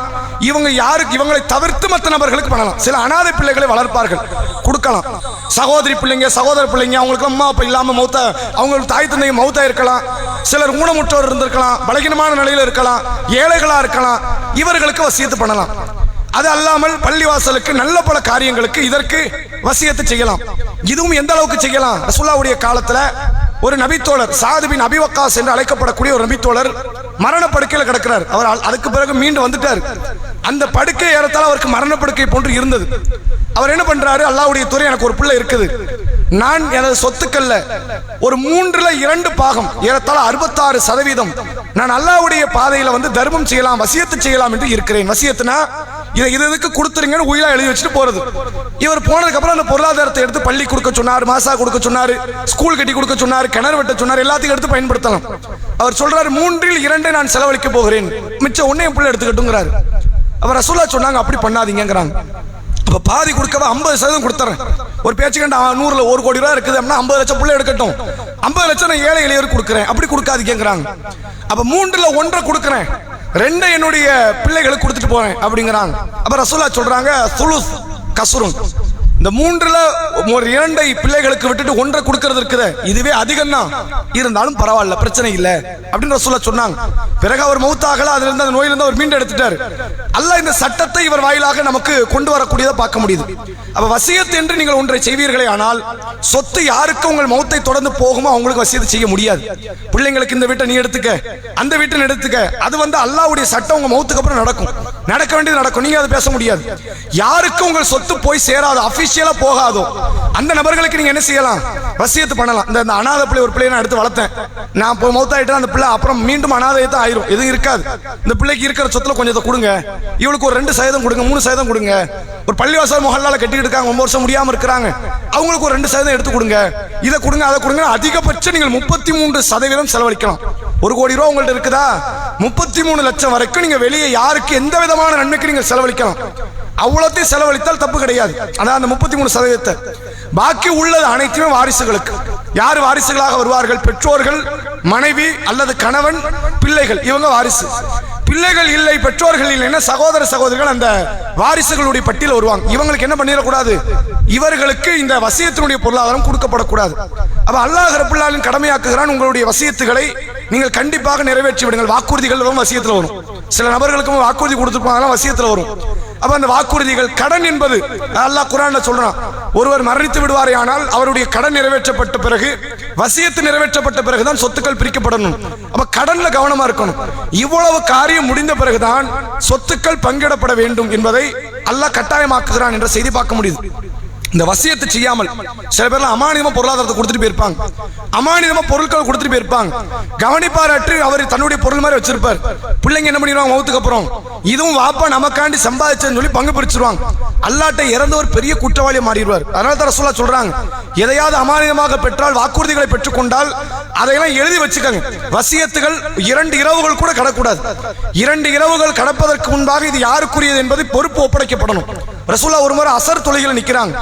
இவங்களை தவிர்த்து மற்ற நபர்களுக்கு பண்ணலாம். சில அனாதை பிள்ளைகளை வளர்ப்பார்கள், கொடுக்கலாம். சகோதரி பிள்ளைங்க, சகோதர பிள்ளைங்க, அவங்களுக்கு அம்மா அப்பா இல்லாம மௌத்த, அவங்களுக்கு தாய் தந்தை மௌத்தா இருக்கலாம். சிலர் ஊனமுற்றோர் இருந்திருக்கலாம், பலகீனமான நிலையில இருக்கலாம், ஏழைகளா இருக்கலாம். இவர்களுக்கு வசியத்து பண்ணலாம். அது அல்லாமல் பள்ளிவாசலுக்கு, நல்ல பல காரியங்களுக்கு இதற்கு வசியத்து செய்யலாம். இதுவும் எந்த அளவுக்கு செய்யலாம்? ரசூலுல்லாஹ்வுடைய காலத்துல ஒரு நபித்தோழர், சாத் பின் அபி வக்காஸ் என்று அழைக்கப்படக்கூடிய ஒரு நபித்தோழர் மரணப்படுக்கையில் கிடக்கிறார். அவர் அதுக்கு பிறகு மீண்டு வந்துட்டார். அந்த படுக்கை ஏறத்தால் அவருக்கு மரணப்படுக்கை போன்று இருந்தது. அவர் என்ன பண்றாரு? அல்லாஹ்வுடைய துறை, எனக்கு ஒரு பிள்ளை இருக்குது, நான் எனது சொத்துக்கள்ல ஒரு 3/2 பாகம், ஏறத்தாழ 66% நான் அல்லாஹ்வுடைய பாதையில வந்து தர்மம் செய்யலாம், வசியத்து செய்யலாம் என்று இருக்கிறேன். வசியத்துனா இதுக்கு கொடுத்துருங்கன்னு உயிரா எழுதி வச்சுட்டு போறது. இவர் போனதுக்கு அப்புறம் அந்த பொருளாதாரத்தை எடுத்து பள்ளி கொடுக்க சொன்னார், மாசா கொடுக்க சொன்னார், ஸ்கூல் கட்டி கொடுக்க சொன்னார், கிணறு வெட்ட சொன்னார், எல்லாத்தையும் எடுத்து பயன்படுத்தலாம். அவர் சொல்றாரு 3/2 நான் செலவழிக்க போகிறேன், மிச்சம் ஒன்னே என் பிள்ளை எடுத்துக்கிட்டுங்கிறாரு. அவர் ரசூலுல்லாஹ் சொன்னாங்க அப்படி பண்ணாதீங்கிறாங்க. அப்ப பாதி கொடுக்கவா 50% கொடுத்துறேன். ஒரு பேச்சுக்கண்டா 100ல 1 கோடி ரூபாய் இருக்குது அப்படின்னா 50 லட்சம் பிள்ளை எடுக்கட்டும், 50 லட்சம் நான் ஏழை எளியருக்கு கொடுக்குறேன், அப்படி கொடுக்காதீங்கிறாங்க. அப்ப 3ல் 1 கொடுக்குறேன், 2 என்னுடைய பிள்ளைகளுக்கு கொடுத்துட்டு போறேன் அப்படிங்கிறாங்க. அப்ப ரசூலுல்லாஹ் சொல்றாங்க சுலுஸ் கஸ்ருன், இந்த 3ல் 2 பிள்ளைகளுக்கு விட்டுட்டு 1 கொடுக்கிறது இருக்குது, இதுவே அதிகம் தான், இருந்தாலும் பரவாயில்ல, பிரச்சனை இல்லை அப்படின்னு ரசூலுல்லாஹ் சொன்னாங்க. பிறகு அவர் மௌத்தாகல, அதுல இருந்து அந்த நோயிலிருந்து அவர் மீண்டு எடுத்துட்டார். அல்லாஹ் இந்த சட்டத்தை இவர் வாயிலாக நமக்கு கொண்டு வரக்கூடியதை பார்க்க முடியுது. அப்ப வசியத் என்று நீங்கள் ஒன்றை செய்வீர்களே ஆனால் சொத்து யாருக்கு உங்கள் மௌத்தை தொடர்ந்து போகுமோ அவங்களுக்கு வசியத்து செய்ய முடியாது. பிள்ளைங்களுக்கு இந்த வீட்டை நீ எடுத்துக்க, அந்த வீட்டை எடுத்துக்க, அது அல்லாஹ்வுடைய சட்டம் உங்க மௌத்துக்கு அப்புறம் நடக்கும், நடக்க வேண்டியது நடக்கும், நீங்க அதை பேச முடியாது. யாருக்கு உங்கள் சொத்து போய் சேராதோ, அபிஷியலா போகாதோ, அந்த நபர்களுக்கு நீங்க என்ன செய்யலாம், வசியத்து பண்ணலாம். இந்த அனாதை பிள்ளை ஒரு பிள்ளையை நான் எடுத்து வளர்த்தேன், நான் இப்போ மௌத்தாயிட்டேன், அந்த பிள்ளை அப்புறம் மீண்டும் அனாதையை தான் ஆயிரும், எதுவும் இருக்காது. இந்த பிள்ளைக்கு இருக்கிற சொத்துல கொஞ்சத்தை கொடுங்க, இவளுக்கு ஒரு 2% கொடுங்க, 3% கொடுங்க. ஒரு பள்ளிவாசல் முஹல்லால கட்டிட்டு இருக்காங்க, 9 வருஷம் முடியாம இருக்கிறாங்க, அவங்களுக்கு ஒரு 2% எடுத்து கொடுங்க, இதை கொடுங்க, அதை கொடுங்க. அதிகபட்சம் நீங்கள் 33% செலவழிக்கலாம். 1 கோடி ரூபாய் உங்கள்ட்ட இருக்குதா, 33 லட்சம் வரைக்கும் நீங்க வெளியே யாருக்கு எந்த விதமான நன்மைக்கு நீங்கள் செலவழிக்கலாம். அவ்வளோத்தையும் செலவழித்தால் தப்பு கிடையாது. அதான் அந்த 33%. பாக்கி உள்ளது அனைத்துமே வாரிசுகளுக்கு. யார் வாரிசுகளாக வருவார்கள்? பெற்றோர்கள், மனைவி அல்லது கணவன், பிள்ளைகள், இவங்க வாரிசு. பிள்ளைகள் இல்லை, பெற்றோர்கள் இல்லைன்னா சகோதர சகோதரிகள் அந்த வாரிசுகளுடைய பட்டியல் வருவாங்க. இவங்களுக்கு என்ன பண்ணிடக்கூடாது, இவர்களுக்கு இந்த வசியத்தினுடைய பொருளாதாரம் கொடுக்கப்படக்கூடாது. அப்ப அல்லாஹ் ரப்பல் ஆலமீன் கடமையாக்குகிறான், உங்களுடைய வசியத்துகளை நீங்கள் கண்டிப்பாக நிறைவேற்றி விடுங்கள். வாக்குறுதிகள் வசியத்தில் வரும், சில நபர்களுக்கும் வாக்குறுதி கொடுத்துருப்பாங்க, வசியத்தில் வரும். அப்ப அந்த வாக்குறுதிகள், கடன் என்பது அல்லாஹ் குர்ஆன்ல சொல்றான், ஒருவர் மரணித்து விடுவாரே ஆனால் அவருடைய கடன் நிறைவேற்றப்பட்ட பிறகு, வசியத்து நிறைவேற்றப்பட்ட பிறகுதான் சொத்துக்கள் பிரிக்கப்படணும். அப்ப கடன்ல கவனமா இருக்கணும். இவ்வளவு காரியம் முடிந்த பிறகுதான் சொத்துக்கள் பங்கிடப்பட வேண்டும் என்பதை அல்லாஹ் கட்டாயமாக்குகிறான் என்ற செய்தி பார்க்க முடியுது. இந்த வசியத்தை செய்யாமல் சில பேர்ல அமானிதமா பொருளாதாரத்தை கொடுத்துட்டு போயிருப்பாங்க, அமானிதமா பொருட்களை கொடுத்துட்டு போயிருப்பாங்க, கவனிப்பாராட்டு அவர் தன்னுடைய பொருள் மாதிரி வச்சிருப்பார். பிள்ளைங்க என்ன பண்ணிடுவாங்க, மௌத்துக்கு அப்புறம் இதுவும் வாப்பா நமக்காண்டி சம்பாதிச்சேன்னு சொல்லி பங்கு பிரிச்சிருவாங்க. அல்லாட்ட இறந்த ஒரு பெரிய குற்றவாளியை மாறிடுவார். அதனால தான் ரசூலுல்லாஹ் சொல்றாங்க, எதையாவது அமானிதமாக பெற்றால், வாக்குறுதிகளை பெற்றுக்கொண்டால் அதையெல்லாம் எழுதி வச்சுக்கோங்க. வசியத்துகள் 2 இரவுகள் கூட கடக்கூடாது. 2 இரவுகள் கடப்பதற்கு முன்பாக இது யாருக்குரியது என்பதை பொறுப்பு ஒப்படைக்கப்படணும். ரசூலுல்லாஹ் ஒரு முறை அசர் தொழுகையில் நிக்கிறாங்க,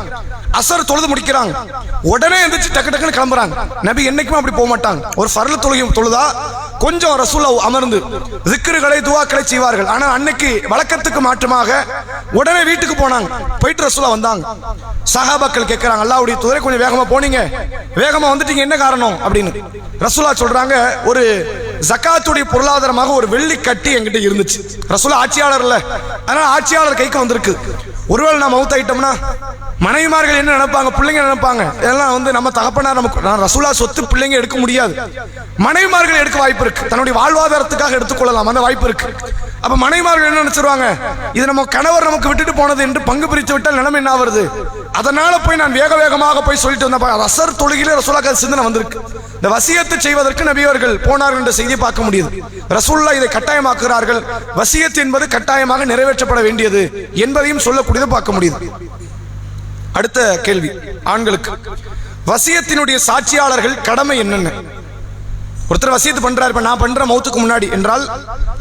அசர் தொழுது முடிக்கிறாங்க, உடனே எந்திரிச்சு டக்கு டக்குன்னு கிளம்புறாங்க. நபி என்னைக்குமே அப்படி போக மாட்டாங்க. ஒரு ஃபர்ல தொழுகை தொழுதா கொஞ்சம் ரசூலுல்லாஹ் அமர்ந்து zikruகளை துஆக்களை செய்வார்கள். ஆனா அன்னைக்கு வழக்கத்துக்கு மாற்றமாக உடனே வீட்டுக்கு போனாங்க. போயிட்டு ரசூலுல்லாஹ் வந்தாங்க. சஹாபாக்கள் கேட்கறாங்க, அல்லாஹ்வுடைய தூதரே கொஞ்சம் வேகமா போனீங்க, வேகமா வந்துட்டீங்க, என்ன காரணம் அப்படின்னு. ரசூலுல்லாஹ் சொல்றாங்க, ஒரு ஜகாத்துடைய பொருளாதாரமாக ஒரு வெள்ளி கட்டி என்கிட்ட இருந்துச்சு. ரசூலுல்லாஹ் ஆட்சியாளர் இல்ல, அதனால ஆட்சியாளர் கைக்கு வந்திருக்கு. ஒருவேளை நான் மௌத்தாயிட்டோம்னா மனைவிமார்கள் என்ன நினைப்பாங்க, பிள்ளைங்க நினைப்பாங்க, இதெல்லாம் நம்ம தகப்பனார் நமக்கு, நான் ரசூலுல்லாஹ் சொத்து பிள்ளைங்க எடுக்க முடியாது, மனைவிமார்கள் எடுக்க வாய்ப்பு இருக்கு, தன்னுடைய வாழ்வாதாரத்துக்காக எடுத்துக்கொள்ளலாம், அந்த வாய்ப்பு இருக்கு. அப்ப மனைவிமார்கள் என்ன நினைச்சிருவாங்க, இது நம்ம கணவர் நமக்கு விட்டுட்டு போனது என்று பங்கு பிரித்து விட்டால் நிலைமை என்ன வருது. அதனால போய் நான் வேக வேகமாக போய் சொல்லிட்டு வந்தேன். அசர் தொழுகையிலே ரசூலுல்லாஹ் சிந்தனை வந்திருக்கு. இந்த வசியத்தை செய்வதற்கு நபி அவர்கள் போனார்கள் என்ற செய்தியை பார்க்க முடியுது. ரசூலுல்லாஹ் இதை கட்டாயமாக்குகிறார்கள். வசியத் என்பது கட்டாயமாக நிறைவேற்றப்பட வேண்டியது என்பதையும் சொல்லக்கூடியதை பார்க்க முடியுது. அடுத்த கேள்வி, ஆண்களுக்கு வசியத்தினுடைய சாட்சியாளர்கள் கடமை என்னென்ன? ஒருத்தர் வசியத்து பண்றாரு, இப்ப நான் பண்ற மௌத்துக்கு முன்னாடி என்றால்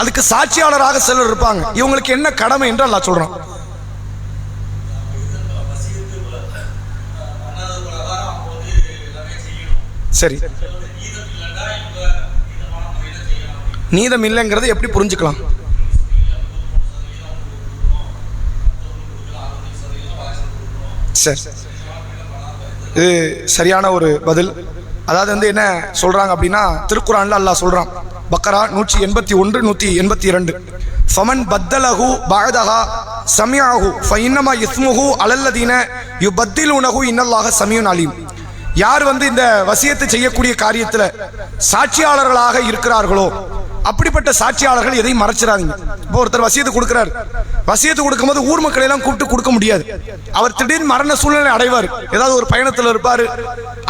அதுக்கு சாட்சியாளராக சிலர் இருப்பாங்க. இவங்களுக்கு என்ன கடமை என்று அல்லாஹ் சொல்றான். சரி, நீதம் இல்லைங்கிறத எப்படி புரிஞ்சுக்கலாம்? சரி, இது சரியான ஒரு பதில். அதாவது என்ன சொல்றாங்க அப்படின்னா, திருக்குர்ஆன்ல அல்லாஹ் சொல்றான், பக்கரா 181 182, ஃபமன் பத்தலஹு பஅதஹா சமிஅஹு ஃபஇன்னமா இஸ்முஹு அலல்லதீன யுபத்திலூனஹு இன்னல்லாஹ சமீஉன் அலீம். யார் இந்த வசியத்தை செய்யக்கூடிய காரியத்துல சாட்சியாளர்களாக இருக்கிறார்களோ அப்படிப்பட்ட சாட்சியாளர்கள் எதையும் மறைச்சிடாதீங்க. இப்போ ஒருத்தர் வசியத்து கொடுக்கிறார், வசியத்து கொடுக்கும்போது ஊர் மக்களை எல்லாம் கூப்பிட்டு கொடுக்க முடியாது. அவர் திடீர்னு மரண சூழ்நிலை அடைவார், ஏதாவது ஒரு பயணத்தில் இருப்பாரு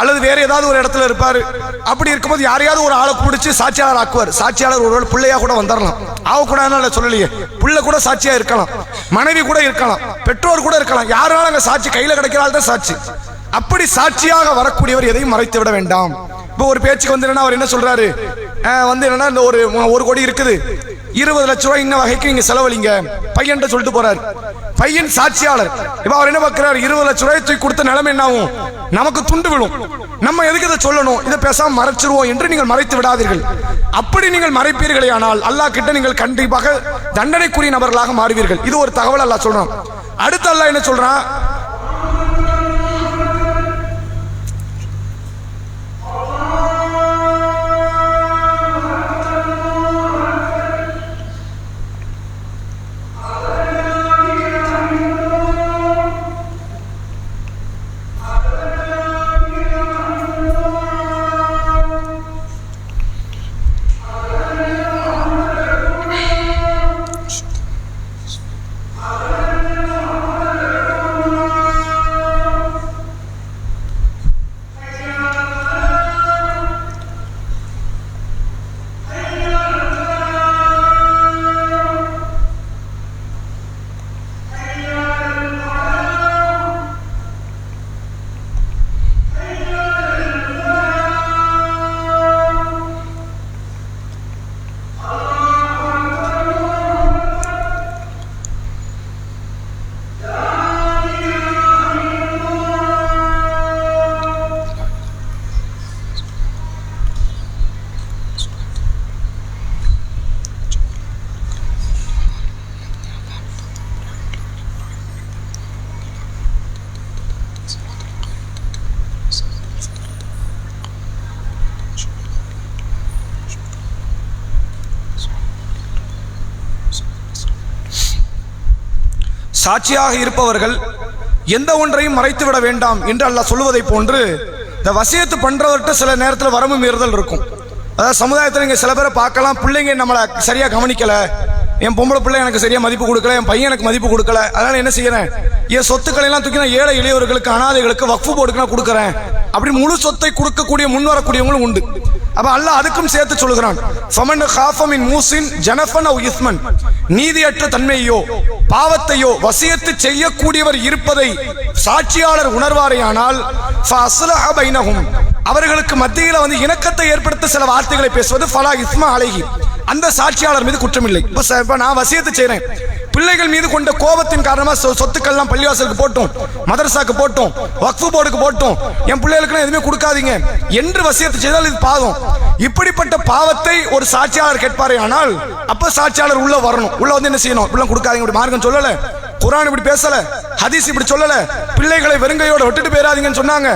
அல்லது வேற ஏதாவது ஒரு இடத்துல இருப்பாரு, அப்படி இருக்கும்போது யாரையாவது ஒரு ஆளை பிடிச்சி சாட்சியாளர் ஆக்குவார். சாட்சியாளர் ஒரு பிள்ளையா கூட வந்துடலாம், ஆகக்கூடாதுன்னு சொல்லலையே. பிள்ளை கூட சாட்சியா இருக்கலாம், மனைவி கூட இருக்கலாம், பெற்றோர் கூட இருக்கலாம். யாராலும் அங்க சாட்சி கையில கிடைக்கிறாள் தான் சாட்சி. அப்படி சாட்சியாக வரக்கூடியவர் எதையும் மறைத்து விட வேண்டாம். இப்போ ஒரு பேச்சுக்கு வந்து என்னன்னா அவர் என்ன சொல்றாரு, வந்து என்னன்னா இந்த ஒரு கோடி இருக்குது, 20 லட்ச ரூபாய் இன்ன வகைக்கு நீங்க செலவழிங்க பையன் சொல்லிட்டு போறாரு. பையன் சாட்சியாளர். இப்ப அவர் என்ன பார்க்கிறார், 20 லட்ச ரூபாய் தூக்கி கொடுத்த நிலைமை என்ன ஆகும், நமக்கு துண்டு விழும். நம்ம எதுக்கு இதை சொல்லணும், இதை பேசாம மறைச்சிருவோம் என்று நீங்கள் மறைத்து விடாதீர்கள். அப்படி நீங்கள் மறைப்பீர்களே ஆனால் அல்லாஹ் கிட்ட நீங்கள் கண்டிப்பாக தண்டனைக்குரிய நபர்களாக மாறுவீர்கள். இது ஒரு தகவல் அல்லாஹ் சொல்றான். அடுத்து அல்லாஹ் என்ன சொல்றான், சாட்சியாக இருப்பவர்கள் எந்த ஒன்றையும் மறைத்து விட வேண்டாம் என்று அல்லாஹ் சொல்வதை போன்று இந்த வசியத்து பண்றவர்கிட்ட சில நேரத்தில் வரம்பு மீறுதல் இருக்கும். அதாவது சமுதாயத்தில் நீங்க சில பேரை பார்க்கலாம், பிள்ளைங்க நம்மளை சரியா கவனிக்கல, என் பொம்பளை பிள்ளை எனக்கு சரியா மதிப்பு கொடுக்கல, என் பையன் எனக்கு மதிப்பு கொடுக்கல, அதனால என்ன செய்யறேன், என் சொத்துக்களை எல்லாம் தூக்கி நான் ஏழை எளியவர்களுக்கு அனாதைகளுக்கு வக்ஃபு போர்டுக்கு நான் கொடுக்குறேன். அப்படி முழு சொத்தை கொடுக்கக்கூடிய முன் வரக்கூடியவங்களும் உண்டு. அப்ப அல்லாஹ் அதுக்கும் சேர்த்து சொல்கிறான், ஃபமன் காஃப மின் மூசின் ஜனஃபன் அவ் இஸ்மன், நீதியற்ற தன்மையோ பாவத்தையோ வசியத்து செய்யக்கூடியவர் இருப்பதை சாட்சியாளர் உணர்வாரையானால் ஃபஅஸ்லஹ பைனஹும், அவர்களுக்கு மத்தியில் வந்து இணக்கத்தை ஏற்படுத்த சில வார்த்தைகளை பேசுவது ஃபலா இஸ்மா அலைஹி, அந்த சாட்சியாளர் மீது குற்றமில்லை. இப்ப நான் வசியத்து செய்றேன், பிள்ளைகள் மீது கொண்ட கோபத்தின் காரணமா சொத்துக்கள்லாம் பள்ளிவாசலுக்கு போட்டோம், மதரசாக்கு போட்டோம், வக்ஃபு போர்டுக்கு போட்டோம், என் பிள்ளைகளுக்கு எதுவுமே கொடுக்காதீங்க என்று வசியத்து செய்தால் இது பாவம். இப்படிப்பட்ட பாவத்தை ஒரு சாட்சியாளர் கேட்பாரே ஆனால் அப்ப சாட்சியாளர் உள்ள வரணும். உள்ள வந்து என்ன செய்யணும், இப்படி கொடுக்காதீங்க, இப்படி மார்க்கம் சொல்லல, குர்ஆன் இப்படி பேசல, ஹதீஸ் இப்படி சொல்லல, பிள்ளைகளை வெறுங்கையோட விட்டுட்டு போயிடாதீங்கன்னு சொன்னாங்க.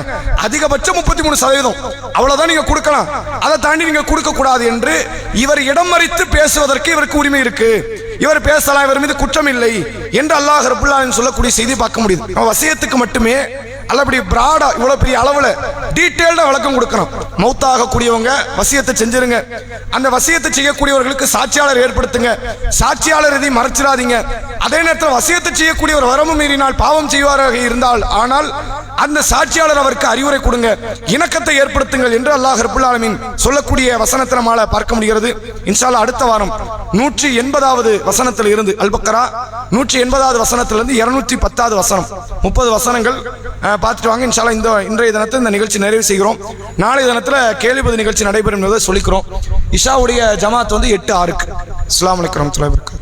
அதிகபட்சம் 33% அவ்வளவுதான் நீங்க கொடுக்கலாம், அதை தாண்டி நீங்க கொடுக்க கூடாது என்று இவர் இடம் மறித்து பேசுவதற்கு இவருக்கு உரிமை இருக்கு. இவர் பேசலாம், இவர் மீது குற்றம் இல்லை என்று அல்லாஹ் ரப்பல் ஆலமீன் சொல்லக்கூடிய செய்தி பார்க்க முடியுது. வசியத்துக்கு மட்டுமே அல்ல, இப்படி பிராடா இவ்வளவு பெரிய அளவுல டீடைல்டா விளக்கம் கொடுக்கணும். மௌத்தாக கூடியவங்க வசியத்தை செஞ்சிருங்க, அந்த வசியத்தை செய்யக்கூடியவர்களுக்கு சாட்சியாளர் ஏற்படுத்துங்க, சாட்சியாளர் இதை மறைச்சிடாதீங்க. அதே நேரத்தில் வசியத்தை செய்யக்கூடியவர் வரம்பு மீறினால் பாவம் செய்வாராக இருந்தால் ஆனால் அந்த சாட்சியாளர் அவருக்கு அறிவுரை கொடுங்க, இணக்கத்தை ஏற்படுத்துங்கள் என்று அல்லாஹ் ரப்பல் ஆலமீன் சொல்லக்கூடிய வசனத்தை நம்மால பார்க்க முடிகிறது. இன்ஷா அல்லாஹ் அடுத்த வாரம் 180வது வசனத்தில் இருந்து அல்-பக்ரா 180வது வசனத்திலிருந்து 210வது வசனம் 30 வசனங்கள் பார்த்துட்டு வாங்க. இன்ஷா அல்லாஹ் இன்றைய தினத்தில் இந்த நிகழ்ச்சி நிறைவு செய்கிறோம். நாளைய தினத்தில் கேள்வி பதில் நிகழ்ச்சி நடைபெறும் என்பதை சொல்லிக்கிறோம். இஷாவுடைய ஜமாத் வந்து 8:06. அஸ்ஸலாமு அலைக்கும் வரஹ்மத்துல்லாஹி வபரகாத்துஹு.